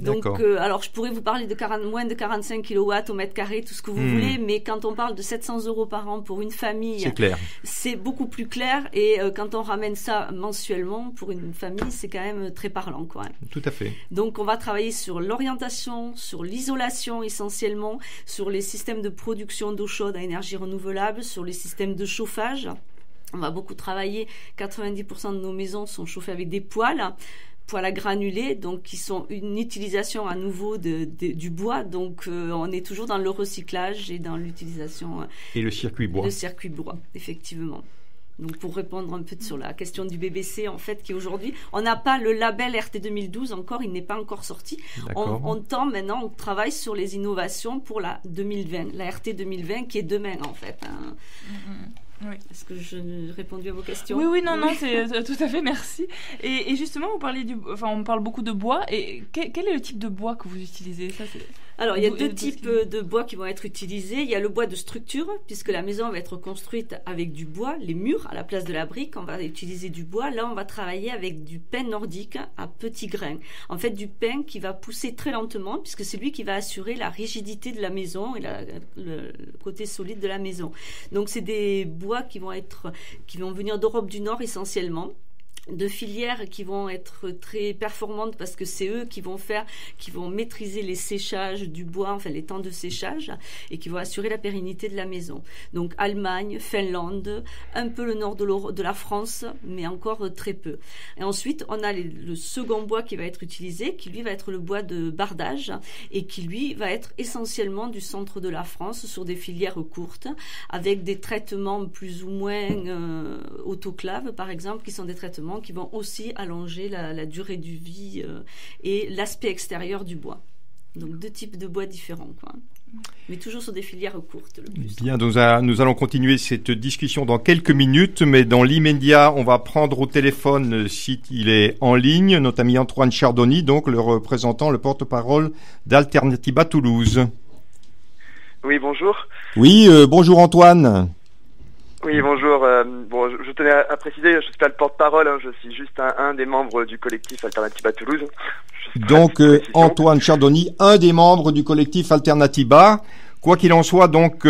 Donc, alors je pourrais vous parler de moins de 45 kW au mètre carré, tout ce que vous voulez, mais quand on parle de 700 € par an pour une famille, c'est clair. C'est beaucoup plus clair. Et quand on ramène ça mensuellement pour une famille, c'est quand même très parlant, quoi. Tout à fait. Donc, on va travailler sur l'orientation, sur l'isolation essentiellement, sur les systèmes de production d'eau chaude à énergie renouvelable, sur les systèmes de chauffage. On va beaucoup travailler. 90% de nos maisons sont chauffées avec des poêles à granulés, donc qui sont une utilisation à nouveau du bois. Donc on est toujours dans le recyclage et dans l'utilisation et le circuit bois. Le circuit bois, effectivement. Donc pour répondre un peu sur la question du BBC, en fait, qui aujourd'hui, on n'a pas le label RT 2012 encore, il n'est pas encore sorti. On tend maintenant, on travaille sur les innovations pour la 2020, la RT 2020 qui est demain en fait. Hein. Oui. Est-ce que j'ai répondu à vos questions ? Oui, non, c'est tout à fait, merci. Et justement, on parle beaucoup de bois. Et quel est le type de bois que vous utilisez ? Alors, il y a 2 types de bois qui vont être utilisés. Il y a le bois de structure, puisque la maison va être construite avec du bois, les murs à la place de la brique, on va utiliser du bois. Là, on va travailler avec du pin nordique à petits grains. En fait, du pin qui va pousser très lentement, puisque c'est lui qui va assurer la rigidité de la maison et le côté solide de la maison. Donc, c'est des bois qui vont venir d'Europe du Nord essentiellement, de filières qui vont être très performantes parce que c'est eux qui vont maîtriser les séchages du bois, enfin les temps de séchage, et qui vont assurer la pérennité de la maison. Donc Allemagne, Finlande, un peu le nord de la France, mais encore très peu. Et ensuite, on a le second bois qui va être utilisé, qui lui va être le bois de bardage, et qui lui va être essentiellement du centre de la France, sur des filières courtes, avec des traitements plus ou moins autoclaves, par exemple, qui sont des traitements qui vont aussi allonger la durée de vie et l'aspect extérieur du bois. Donc 2 types de bois différents, quoi. Mais toujours sur des filières courtes. Le plus. Bien, nous allons continuer cette discussion dans quelques minutes, mais dans l'immédiat, on va prendre au téléphone, s'il est en ligne, notre ami Antoine Chardoni, donc le représentant, le porte-parole d'Alternatiba Toulouse. Oui, bonjour. Oui, bonjour Antoine. Oui, bonjour. Je tenais à préciser, je ne suis pas le porte-parole, je suis juste un des membres du collectif Alternatiba Toulouse. Donc, Antoine Chardoni, un des membres du collectif Alternatiba, Quoi qu'il en soit, donc,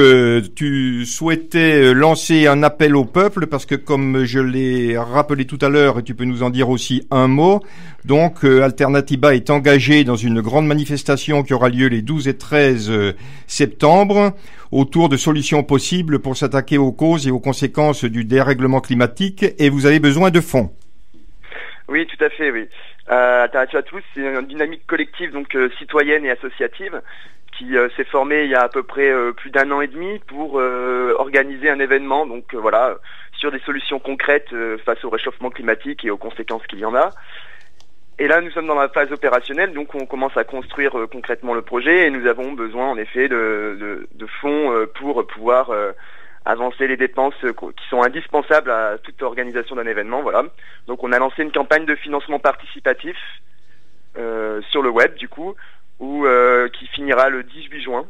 tu souhaitais lancer un appel au peuple parce que, comme je l'ai rappelé tout à l'heure, et tu peux nous en dire aussi un mot, donc Alternatiba est engagé dans une grande manifestation qui aura lieu les 12 et 13 septembre autour de solutions possibles pour s'attaquer aux causes et aux conséquences du dérèglement climatique, et vous avez besoin de fonds. Oui, tout à fait, oui. Alternatiba Toulouse, c'est une dynamique collective, donc citoyenne et associative, qui s'est formée il y a à peu près plus d'1 an et demi pour organiser un événement, donc voilà, sur des solutions concrètes face au réchauffement climatique et aux conséquences qu'il y en a. Et là, nous sommes dans la phase opérationnelle, donc on commence à construire concrètement le projet, et nous avons besoin en effet de fonds pour pouvoir avancer les dépenses qui sont indispensables à toute organisation d'un événement. Voilà. Donc on a lancé une campagne de financement participatif sur le web, du coup, qui finira le 18 juin.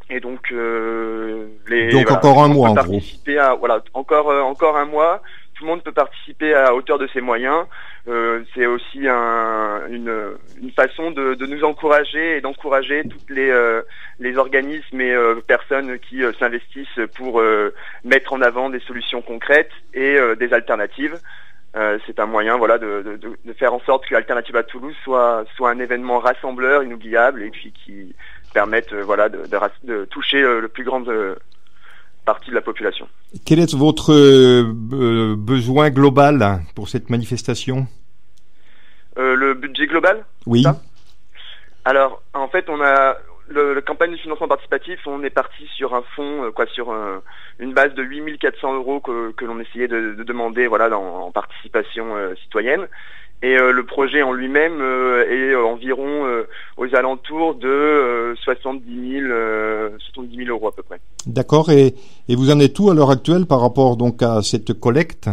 Et donc encore un mois en gros. Encore un mois. Tout le monde peut participer à hauteur de ses moyens. C'est aussi une façon de nous encourager et d'encourager toutes les organismes et personnes qui s'investissent pour mettre en avant des solutions concrètes et des alternatives. C'est un moyen, voilà, de faire en sorte que Alternatiba Toulouse soit un événement rassembleur, inoubliable, et puis qui permette, voilà, de toucher le plus grande partie de la population. Quel est votre besoin global pour cette manifestation? Le budget global? Oui. Alors, en fait, on a le campagne de financement participatif, on est parti sur un fonds, sur une base de 8 400 € que l'on essayait de demander, voilà, en participation citoyenne. Et le projet en lui-même est environ aux alentours de 70 000 € à peu près. D'accord. Et vous en êtes où à l'heure actuelle par rapport donc à cette collecte?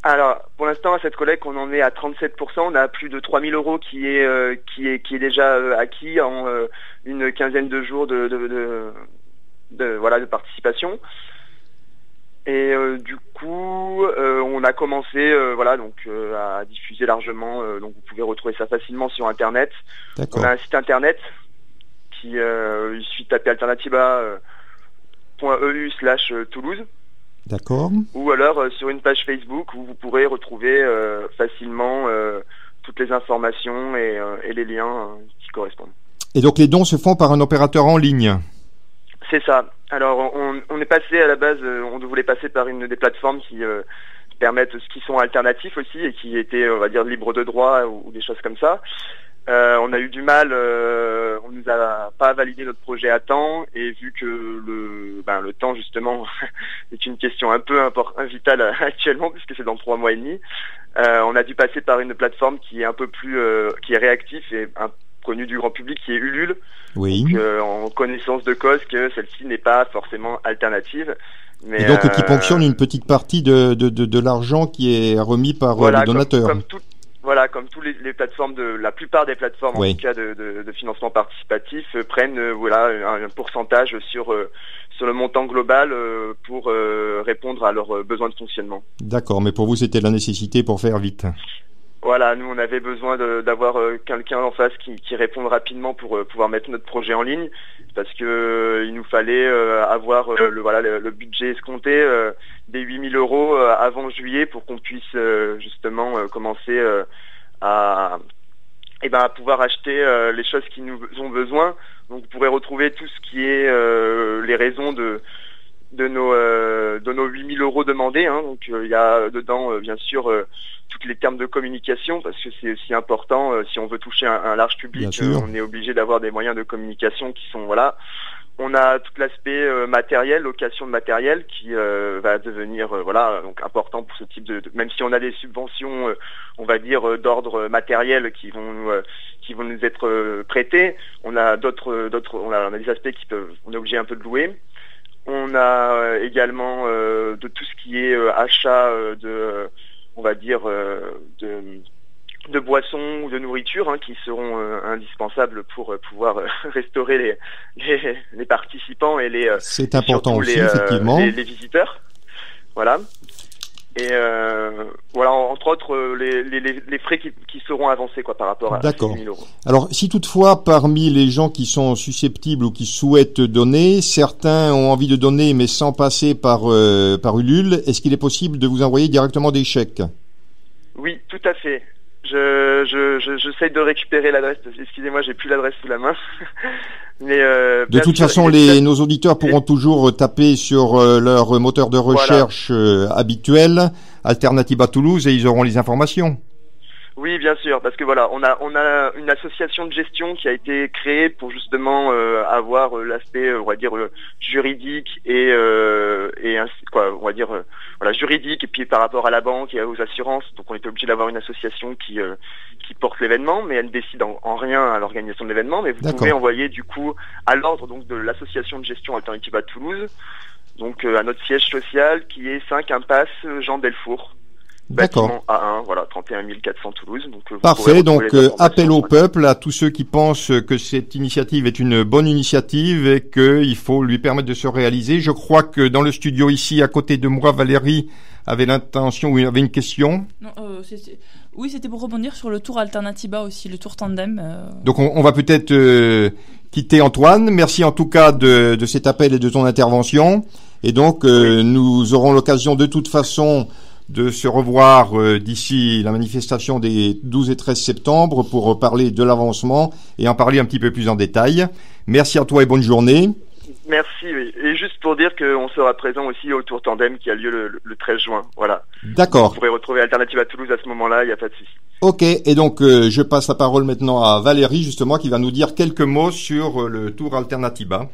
Alors, pour l'instant, à cette collecte, on en est à 37%. On a plus de 3 000 € qui est déjà acquis en une quinzaine de jours de participation. Et du coup, on a commencé à diffuser largement. Donc vous pouvez retrouver ça facilement sur Internet. D'accord. On a un site Internet qui il suffit de taper alternativa.eu/Toulouse. D'accord. Ou alors sur une page Facebook où vous pourrez retrouver facilement toutes les informations et les liens qui correspondent. Et donc les dons se font par un opérateur en ligne? C'est ça. Alors on est passé à la base, on voulait passer par une des plateformes qui permettent, qui sont alternatifs aussi et qui étaient, on va dire, libres de droit ou des choses comme ça. On a eu du mal, on nous a pas validé notre projet à temps, et vu que le temps justement est une question un peu vitale actuellement puisque c'est dans 3 mois et demi, on a dû passer par une plateforme qui est un peu plus qui est réactive et connue du grand public, qui est Ulule. Oui. Donc, en connaissance de cause que celle-ci n'est pas forcément alternative. Mais, et donc qui ponctionne une petite partie de l'argent qui est remis par les donateurs. Comme tous les plateformes la plupart des plateformes, oui, en tout cas de financement participatif, prennent un pourcentage sur le montant global pour répondre à leurs besoins de fonctionnement. D'accord, mais pour vous c'était la nécessité pour faire vite. Voilà, nous on avait besoin d'avoir quelqu'un en face qui réponde rapidement pour pouvoir mettre notre projet en ligne, parce que il nous fallait avoir le budget escompté des 8 000 € avant juillet pour qu'on puisse justement commencer à pouvoir acheter les choses qui nous ont besoin. Donc vous pourrez retrouver tout ce qui est les raisons de nos 8 000 € demandés. Donc il y a dedans bien sûr tous les termes de communication, parce que c'est aussi important si on veut toucher un large public. On est obligé d'avoir des moyens de communication qui sont On a tout l'aspect matériel, location de matériel, qui va devenir donc important pour ce type de même si on a des subventions, on va dire d'ordre matériel qui vont nous être prêtées. On a on a des aspects on est obligé un peu de louer. On a également de tout ce qui est achat de boissons ou de nourriture qui seront indispensables pour pouvoir restaurer les participants et c'est important aussi, effectivement, les visiteurs. Voilà. Et voilà, entre autres, les frais qui seront avancés quoi, par rapport à 6 000 €. Alors, si toutefois, parmi les gens qui sont susceptibles ou qui souhaitent donner, certains ont envie de donner mais sans passer par Ulule, est-ce qu'il est possible de vous envoyer directement des chèques? Oui, tout à fait. J'essaie de récupérer l'adresse. Excusez-moi, j'ai plus l'adresse sous la main. Mais de toute façon, nos auditeurs pourront toujours taper sur leur moteur de recherche habituel, Alternativa Toulouse, et ils auront les informations. Oui, bien sûr, parce que voilà, on a une association de gestion qui a été créée pour justement avoir l'aspect, on va dire juridique et ainsi, quoi, on va dire voilà, juridique, et puis par rapport à la banque et aux assurances. Donc on était obligé d'avoir une association qui porte l'événement, mais elle ne décide en rien à l'organisation de l'événement. Mais vous pouvez envoyer du coup à l'ordre donc de l'association de gestion Alternativa Toulouse, donc à notre siège social qui est 5 impasse Jean Delfour. Bâtiment A1, voilà, 31 400 Toulouse. Donc, parfait, donc appel au peuple, à tous ceux qui pensent que cette initiative est une bonne initiative et qu'il faut lui permettre de se réaliser. Je crois que dans le studio ici, à côté de moi, Valérie avait l'intention ou avait une question. Non, oui, c'était pour rebondir sur le tour Alternativa aussi, le tour tandem. Donc on va peut-être quitter Antoine. Merci en tout cas de cet appel et de ton intervention. Et donc nous aurons l'occasion de toute façon de se revoir d'ici la manifestation des 12 et 13 septembre pour parler de l'avancement et en parler un petit peu plus en détail. Merci à toi et bonne journée. Merci, oui. Et juste pour dire qu'on sera présent aussi au Tour Tandem qui a lieu le 13 juin. Voilà. D'accord. Vous pourrez retrouver Alternativa Toulouse à ce moment-là, il n'y a pas de souci. Ok, et donc je passe la parole maintenant à Valérie justement qui va nous dire quelques mots sur le Tour Alternativa.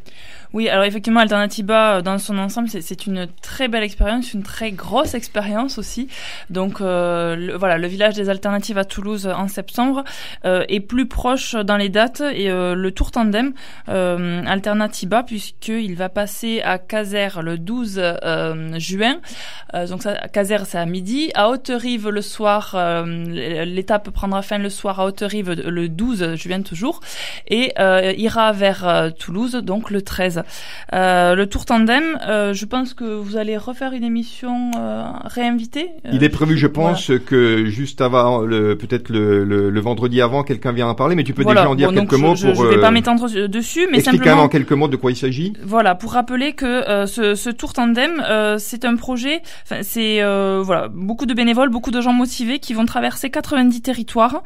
Oui, alors effectivement, Alternativa, dans son ensemble, c'est une très belle expérience, une très grosse expérience aussi. Donc le village des Alternatives à Toulouse en septembre est plus proche dans les dates et le Tour Tandem Alternativa, puisqu'il va passer à Casères le 12 juin. Donc ça, Casères, c'est à midi. À Haute-Rive le soir, l'étape prendra fin le soir à Haute-Rive le 12 juin toujours, et ira vers Toulouse donc le 13. Le Tour Tandem, je pense que vous allez refaire une émission réinvitée. Il est prévu, je pense, que juste avant, peut-être le vendredi avant, quelqu'un vient en parler, mais tu peux déjà en dire quelques mots pour... Je ne vais pas m'étendre dessus, mais explique simplement... en quelques mots de quoi il s'agit. Voilà, pour rappeler que ce Tour Tandem, c'est un projet, c'est beaucoup de bénévoles, beaucoup de gens motivés qui vont traverser 90 territoires,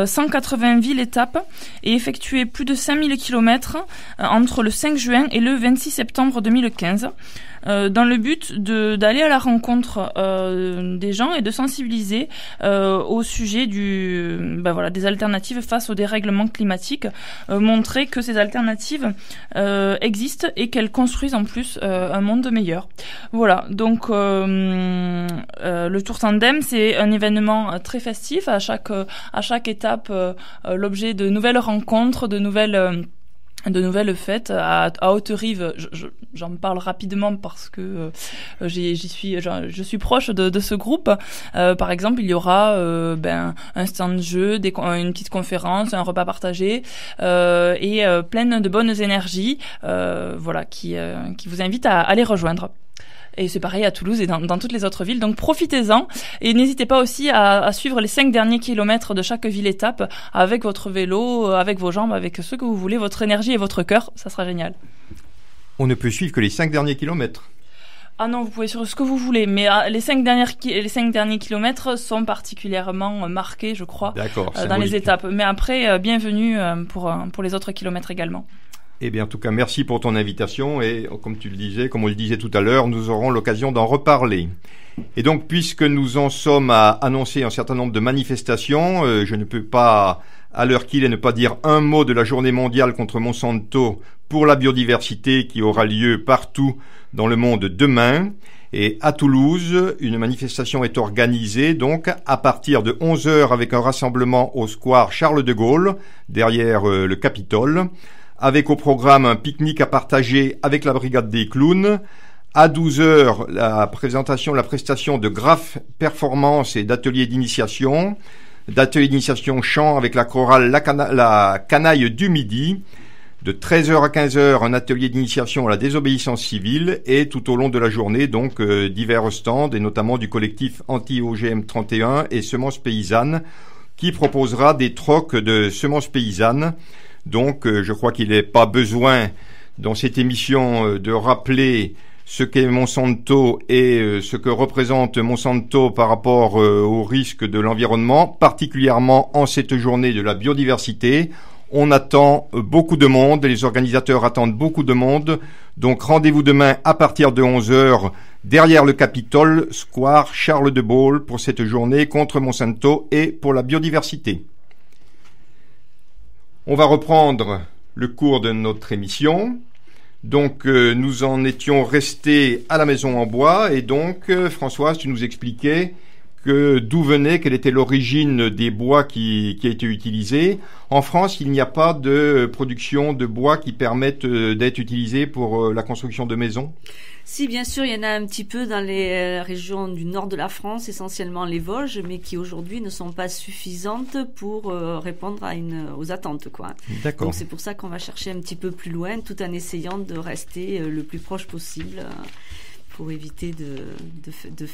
180 villes étapes et effectuer plus de 5000 kilomètres entre le 5 juin et le 26 septembre 2015, dans le but d'aller à la rencontre des gens et de sensibiliser au sujet des alternatives face au dérèglement climatique, montrer que ces alternatives existent et qu'elles construisent en plus un monde meilleur. Voilà, donc le Tour Tandem, c'est un événement très festif, à chaque étape l'objet de nouvelles rencontres, de nouvelles fêtes. À Haute-Rive, j'en parle rapidement parce que je suis proche de ce groupe. Par exemple, il y aura un stand de jeu, une petite conférence, un repas partagé et plein de bonnes énergies, qui vous invitent à aller rejoindre. Et c'est pareil à Toulouse et dans toutes les autres villes. Donc profitez-en et n'hésitez pas aussi à suivre les 5 derniers kilomètres de chaque ville-étape avec votre vélo, avec vos jambes, avec ce que vous voulez, votre énergie et votre cœur. Ça sera génial. On ne peut suivre que les 5 derniers kilomètres. Ah non, vous pouvez suivre ce que vous voulez, mais les 5 derniers kilomètres sont particulièrement marqués, je crois, dans les étapes. Mais après, bienvenue pour les autres kilomètres également. Eh bien, en tout cas, merci pour ton invitation et comme on le disait tout à l'heure, nous aurons l'occasion d'en reparler. Et donc, puisque nous en sommes à annoncer un certain nombre de manifestations, je ne peux pas, à l'heure qu'il est, ne pas dire un mot de la journée mondiale contre Monsanto pour la biodiversité qui aura lieu partout dans le monde demain. Et à Toulouse, une manifestation est organisée donc à partir de 11h avec un rassemblement au square Charles de Gaulle, derrière le Capitole, avec au programme un pique-nique à partager avec la brigade des clowns. À 12h, la prestation de graphes performances et d'ateliers d'initiation chant avec la chorale La Canaille du Midi. De 13h à 15h, un atelier d'initiation à la désobéissance civile et tout au long de la journée, donc, divers stands et notamment du collectif anti-OGM 31 et Semences Paysannes qui proposera des trocs de semences paysannes. Donc, je crois qu'il n'est pas besoin dans cette émission de rappeler ce qu'est Monsanto et ce que représente Monsanto par rapport au risque de l'environnement, particulièrement en cette journée de la biodiversité. On attend beaucoup de monde, les organisateurs attendent beaucoup de monde. Donc rendez-vous demain à partir de 11h derrière le Capitole, Square Charles de Gaulle pour cette journée contre Monsanto et pour la biodiversité. On va reprendre le cours de notre émission. Donc nous en étions restés à la maison en bois et donc Françoise, tu nous expliquais quelle était l'origine des bois qui a été utilisé. En France, il n'y a pas de production de bois qui permettent d'être utilisés pour la construction de maisons? Si, bien sûr, il y en a un petit peu dans les régions du nord de la France, essentiellement les Vosges, mais qui aujourd'hui ne sont pas suffisantes pour répondre aux attentes, quoi. D'accord. Donc c'est pour ça qu'on va chercher un petit peu plus loin, tout en essayant de rester le plus proche possible pour éviter de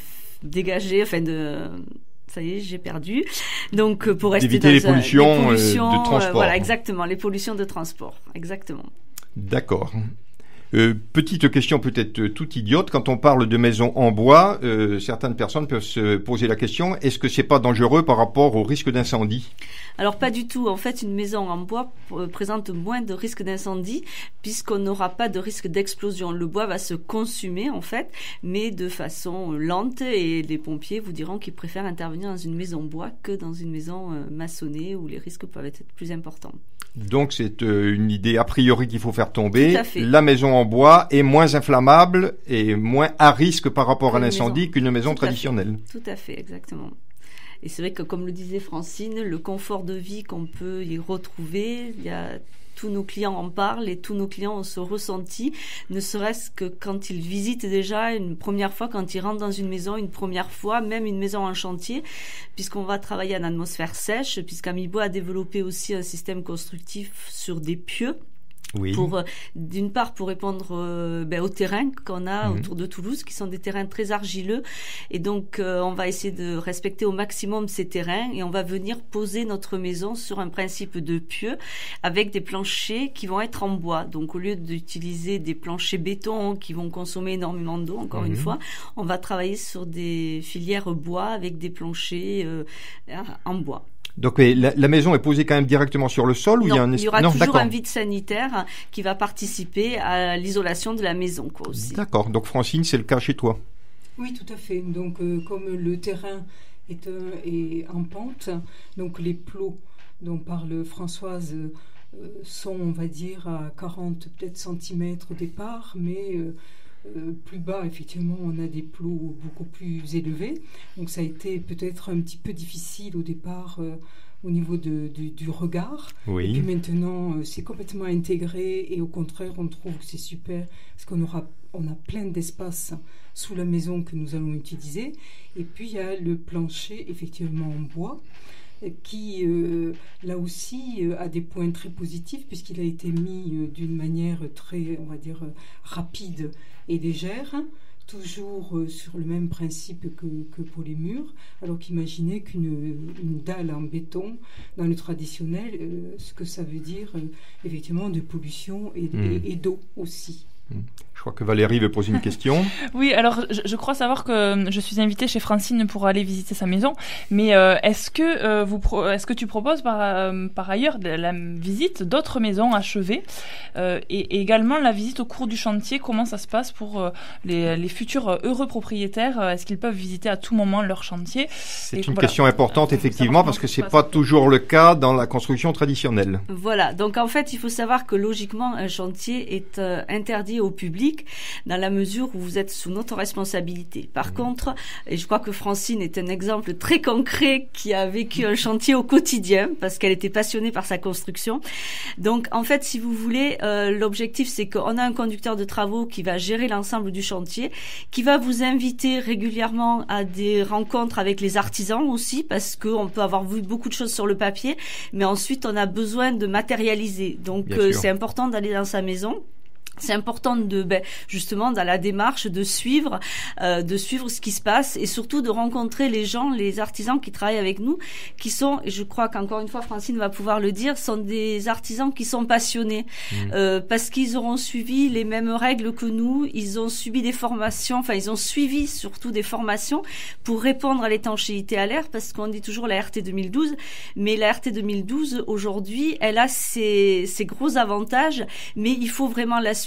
dégager, ça y est, j'ai perdu. Donc, pour rester d'éviter les pollutions de transport. Voilà, exactement, les pollutions de transport, exactement. D'accord. Petite question peut-être toute idiote, quand on parle de maisons en bois, certaines personnes peuvent se poser la question, est-ce que c'est pas dangereux par rapport au risque d'incendie? Alors pas du tout. En fait, une maison en bois présente moins de risque d'incendie puisqu'on n'aura pas de risque d'explosion. Le bois va se consumer en fait, mais de façon lente et les pompiers vous diront qu'ils préfèrent intervenir dans une maison bois que dans une maison maçonnée où les risques peuvent être plus importants. Donc c'est une idée a priori qu'il faut faire tomber. Tout à fait. La maison en bois est moins inflammable et moins à risque par rapport à l'incendie qu'une maison traditionnelle. Tout à fait, exactement. Et c'est vrai que, comme le disait Francine, le confort de vie qu'on peut y retrouver, tous nos clients en parlent et tous nos clients ont ce ressenti, ne serait-ce que quand ils visitent déjà une première fois, quand ils rentrent dans une maison une première fois, même une maison en chantier, puisqu'on va travailler en atmosphère sèche, puisqu'Amibois a développé aussi un système constructif sur des pieux. Oui. D'une part pour répondre au terrain qu'on a autour de Toulouse, qui sont des terrains très argileux, et donc on va essayer de respecter au maximum ces terrains et on va venir poser notre maison sur un principe de pieux avec des planchers qui vont être en bois. Donc au lieu d'utiliser des planchers béton qui vont consommer énormément d'eau, encore une fois, on va travailler sur des filières bois avec des planchers en bois. Donc la maison est posée quand même directement sur le sol ou il y aura toujours un vide sanitaire qui va participer à l'isolation de la maison, quoi, aussi. D'accord. Donc Francine, c'est le cas chez toi? Oui, tout à fait. Donc comme le terrain est en pente, donc les plots dont parle Françoise sont, on va dire, à 40 peut-être centimètres au départ, mais plus bas, effectivement, on a des plots beaucoup plus élevés. Donc ça a été peut-être un petit peu difficile au départ au niveau du regard. Oui. Et puis maintenant, c'est complètement intégré et au contraire, on trouve que c'est super parce qu'on a plein d'espace sous la maison que nous allons utiliser. Et puis, il y a le plancher, effectivement, en bois qui, là aussi, a des points très positifs puisqu'il a été mis d'une manière très, on va dire, rapide et légère, toujours sur le même principe que pour les murs, alors qu'imaginez qu'une dalle en béton, dans le traditionnel, ce que ça veut dire, effectivement, de pollution et d'eau aussi. Je crois que Valérie veut poser une question. Oui, alors je crois savoir que je suis invitée chez Francine pour aller visiter sa maison, mais est-ce que tu proposes par ailleurs la visite d'autres maisons achevées et également la visite au cours du chantier? Comment ça se passe pour les futurs heureux propriétaires? Est-ce qu'ils peuvent visiter à tout moment leur chantier? C'est une question importante, effectivement, parce que c'est pas toujours le cas dans la construction traditionnelle. Voilà, donc en fait, il faut savoir que logiquement, un chantier est interdit chantier au public, dans la mesure où vous êtes sous notre responsabilité. Par contre, et je crois que Francine est un exemple très concret qui a vécu un chantier au quotidien, parce qu'elle était passionnée par sa construction. Donc, en fait, si vous voulez, l'objectif, c'est qu'on a un conducteur de travaux qui va gérer l'ensemble du chantier, qui va vous inviter régulièrement à des rencontres avec les artisans aussi, parce qu'on peut avoir vu beaucoup de choses sur le papier, mais ensuite, on a besoin de matérialiser. Donc, c'est important d'aller dans sa maison. C'est important justement dans la démarche de suivre ce qui se passe et surtout de rencontrer les gens, les artisans qui travaillent avec nous, qui sont, et je crois qu'encore une fois Francine va pouvoir le dire, sont des artisans qui sont passionnés parce qu'ils auront suivi les mêmes règles que nous, ils ont subi des formations, ils ont suivi surtout des formations pour répondre à l'étanchéité à l'air, parce qu'on dit toujours la RT 2012, mais la RT 2012 aujourd'hui, elle a ses gros avantages, mais il faut vraiment la suivre.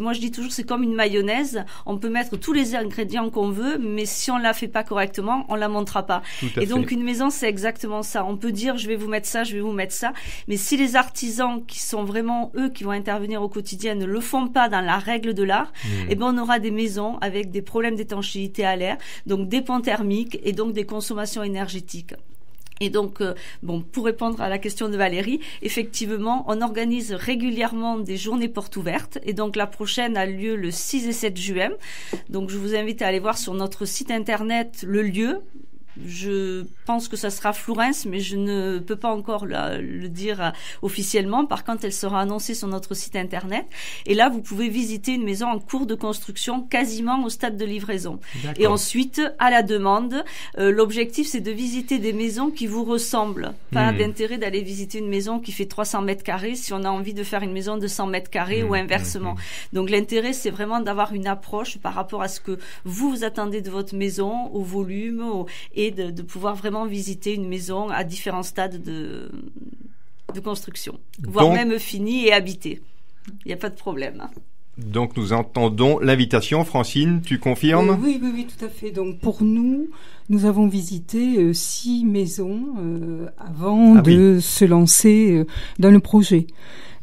Moi je dis toujours, c'est comme une mayonnaise, on peut mettre tous les ingrédients qu'on veut, mais si on la fait pas correctement, on la montera pas. Et donc une maison, c'est exactement ça. On peut dire, je vais vous mettre ça, je vais vous mettre ça, mais si les artisans qui sont vraiment eux qui vont intervenir au quotidien ne le font pas dans la règle de l'art, on aura des maisons avec des problèmes d'étanchéité à l'air, donc des ponts thermiques et donc des consommations énergétiques. Et donc, pour répondre à la question de Valérie, effectivement, on organise régulièrement des journées portes ouvertes. Et donc, la prochaine a lieu le 6 et 7 juin. Donc, je vous invite à aller voir sur notre site internet le lieu. Je pense que ça sera Florence, mais je ne peux pas encore le dire officiellement. Par contre, elle sera annoncée sur notre site internet. Et là, vous pouvez visiter une maison en cours de construction, quasiment au stade de livraison. Et ensuite, à la demande, l'objectif, c'est de visiter des maisons qui vous ressemblent. Pas d'intérêt d'aller visiter une maison qui fait 300 mètres carrés si on a envie de faire une maison de 100 mètres carrés ou inversement. Donc, l'intérêt, c'est vraiment d'avoir une approche par rapport à ce que vous attendez de votre maison, au volume, et de pouvoir vraiment visiter une maison à différents stades de construction, voire même finie et habitée. Il n'y a pas de problème. Donc nous entendons l'invitation. Francine, tu confirmes ? Oui, tout à fait. Donc pour nous avons visité 6 maisons avant de se lancer dans le projet.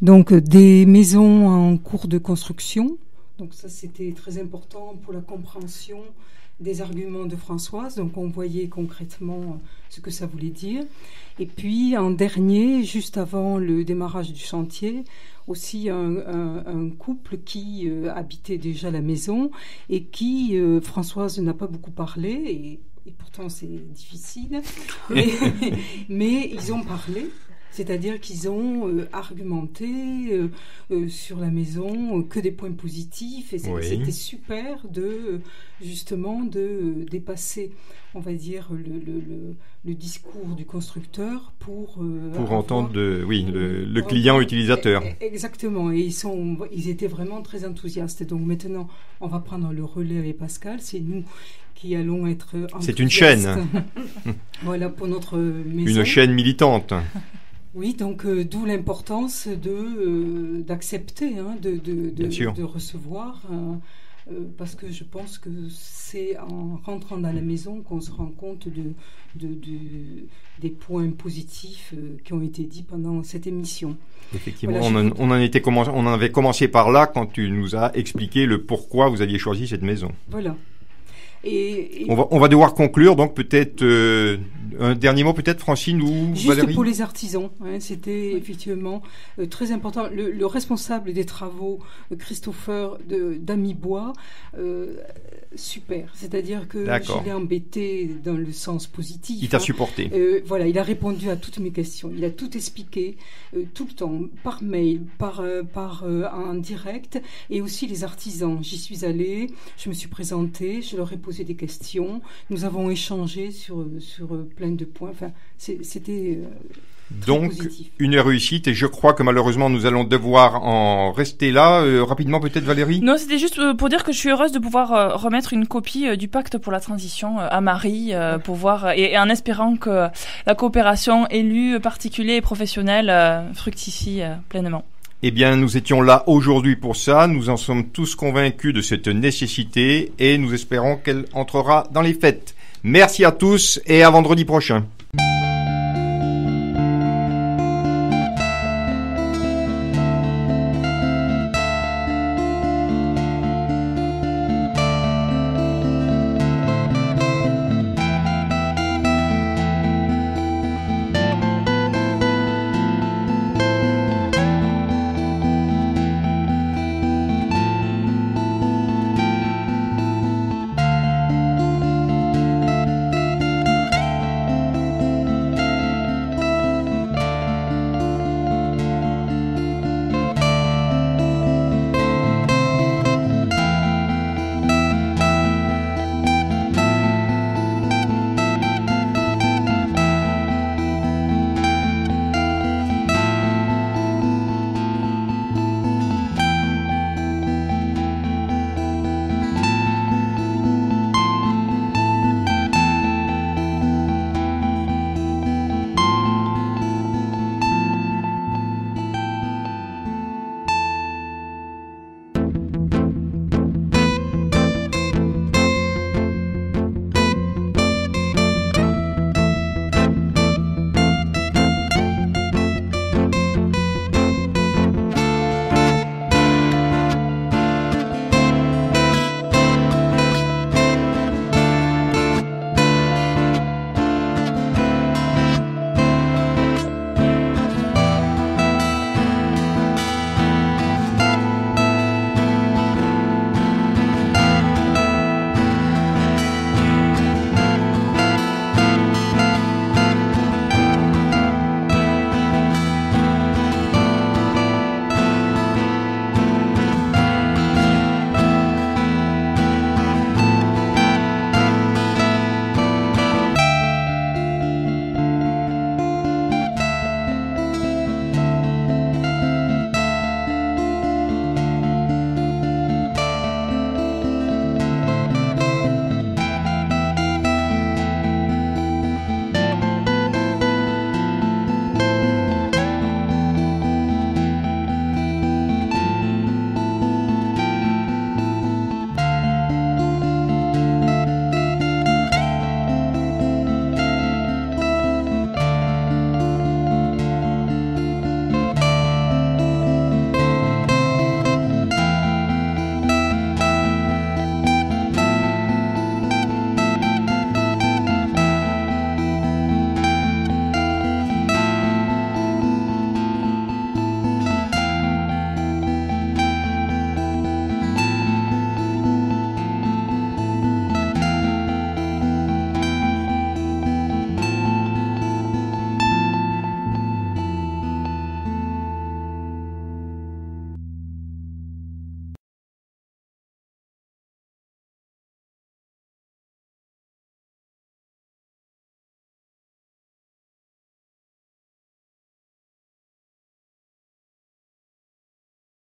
Donc des maisons en cours de construction. Donc ça, c'était très important pour la compréhension des arguments de Françoise, donc on voyait concrètement ce que ça voulait dire. Et puis en dernier, juste avant le démarrage du chantier, aussi un couple qui habitait déjà la maison et qui, Françoise n'a pas beaucoup parlé, et pourtant c'est difficile, mais ils ont parlé. C'est-à-dire qu'ils ont argumenté sur la maison que des points positifs, et c'était super justement de dépasser, on va dire, le discours du constructeur pour entendre le client utilisateur. Exactement, et ils étaient vraiment très enthousiastes. Donc maintenant, on va prendre le relais avec Pascal, c'est nous qui allons être enthousiastes. C'est une chaîne. Voilà, pour notre maison. Une chaîne militante. Oui, donc d'où l'importance d'accepter, de recevoir, parce que je pense que c'est en rentrant dans la maison qu'on se rend compte des points positifs qui ont été dits pendant cette émission. Effectivement, voilà, on avait commencé par là quand tu nous as expliqué le pourquoi vous aviez choisi cette maison. Voilà. On va devoir conclure, donc peut-être un dernier mot, peut-être Francine ou juste Valérie. Juste pour les artisans, c'était effectivement très important. Le responsable des travaux, Christopher d'Amibois, super. C'est-à-dire que je l'ai embêté dans le sens positif. Il t'a supporté. Voilà, il a répondu à toutes mes questions. Il a tout expliqué, tout le temps, par mail, en direct, et aussi les artisans. J'y suis allée, je me suis présentée, je leur ai posé des questions. Nous avons échangé sur plein de points. Enfin, c'était donc positif. Une réussite, et je crois que malheureusement nous allons devoir en rester là. Rapidement peut-être Valérie. Non, c'était juste pour dire que je suis heureuse de pouvoir remettre une copie du pacte pour la transition à Marie, pour voir, et en espérant que la coopération élus, particuliers et professionnels fructifie pleinement. Eh bien, nous étions là aujourd'hui pour ça. Nous en sommes tous convaincus de cette nécessité et nous espérons qu'elle entrera dans les fêtes. Merci à tous et à vendredi prochain.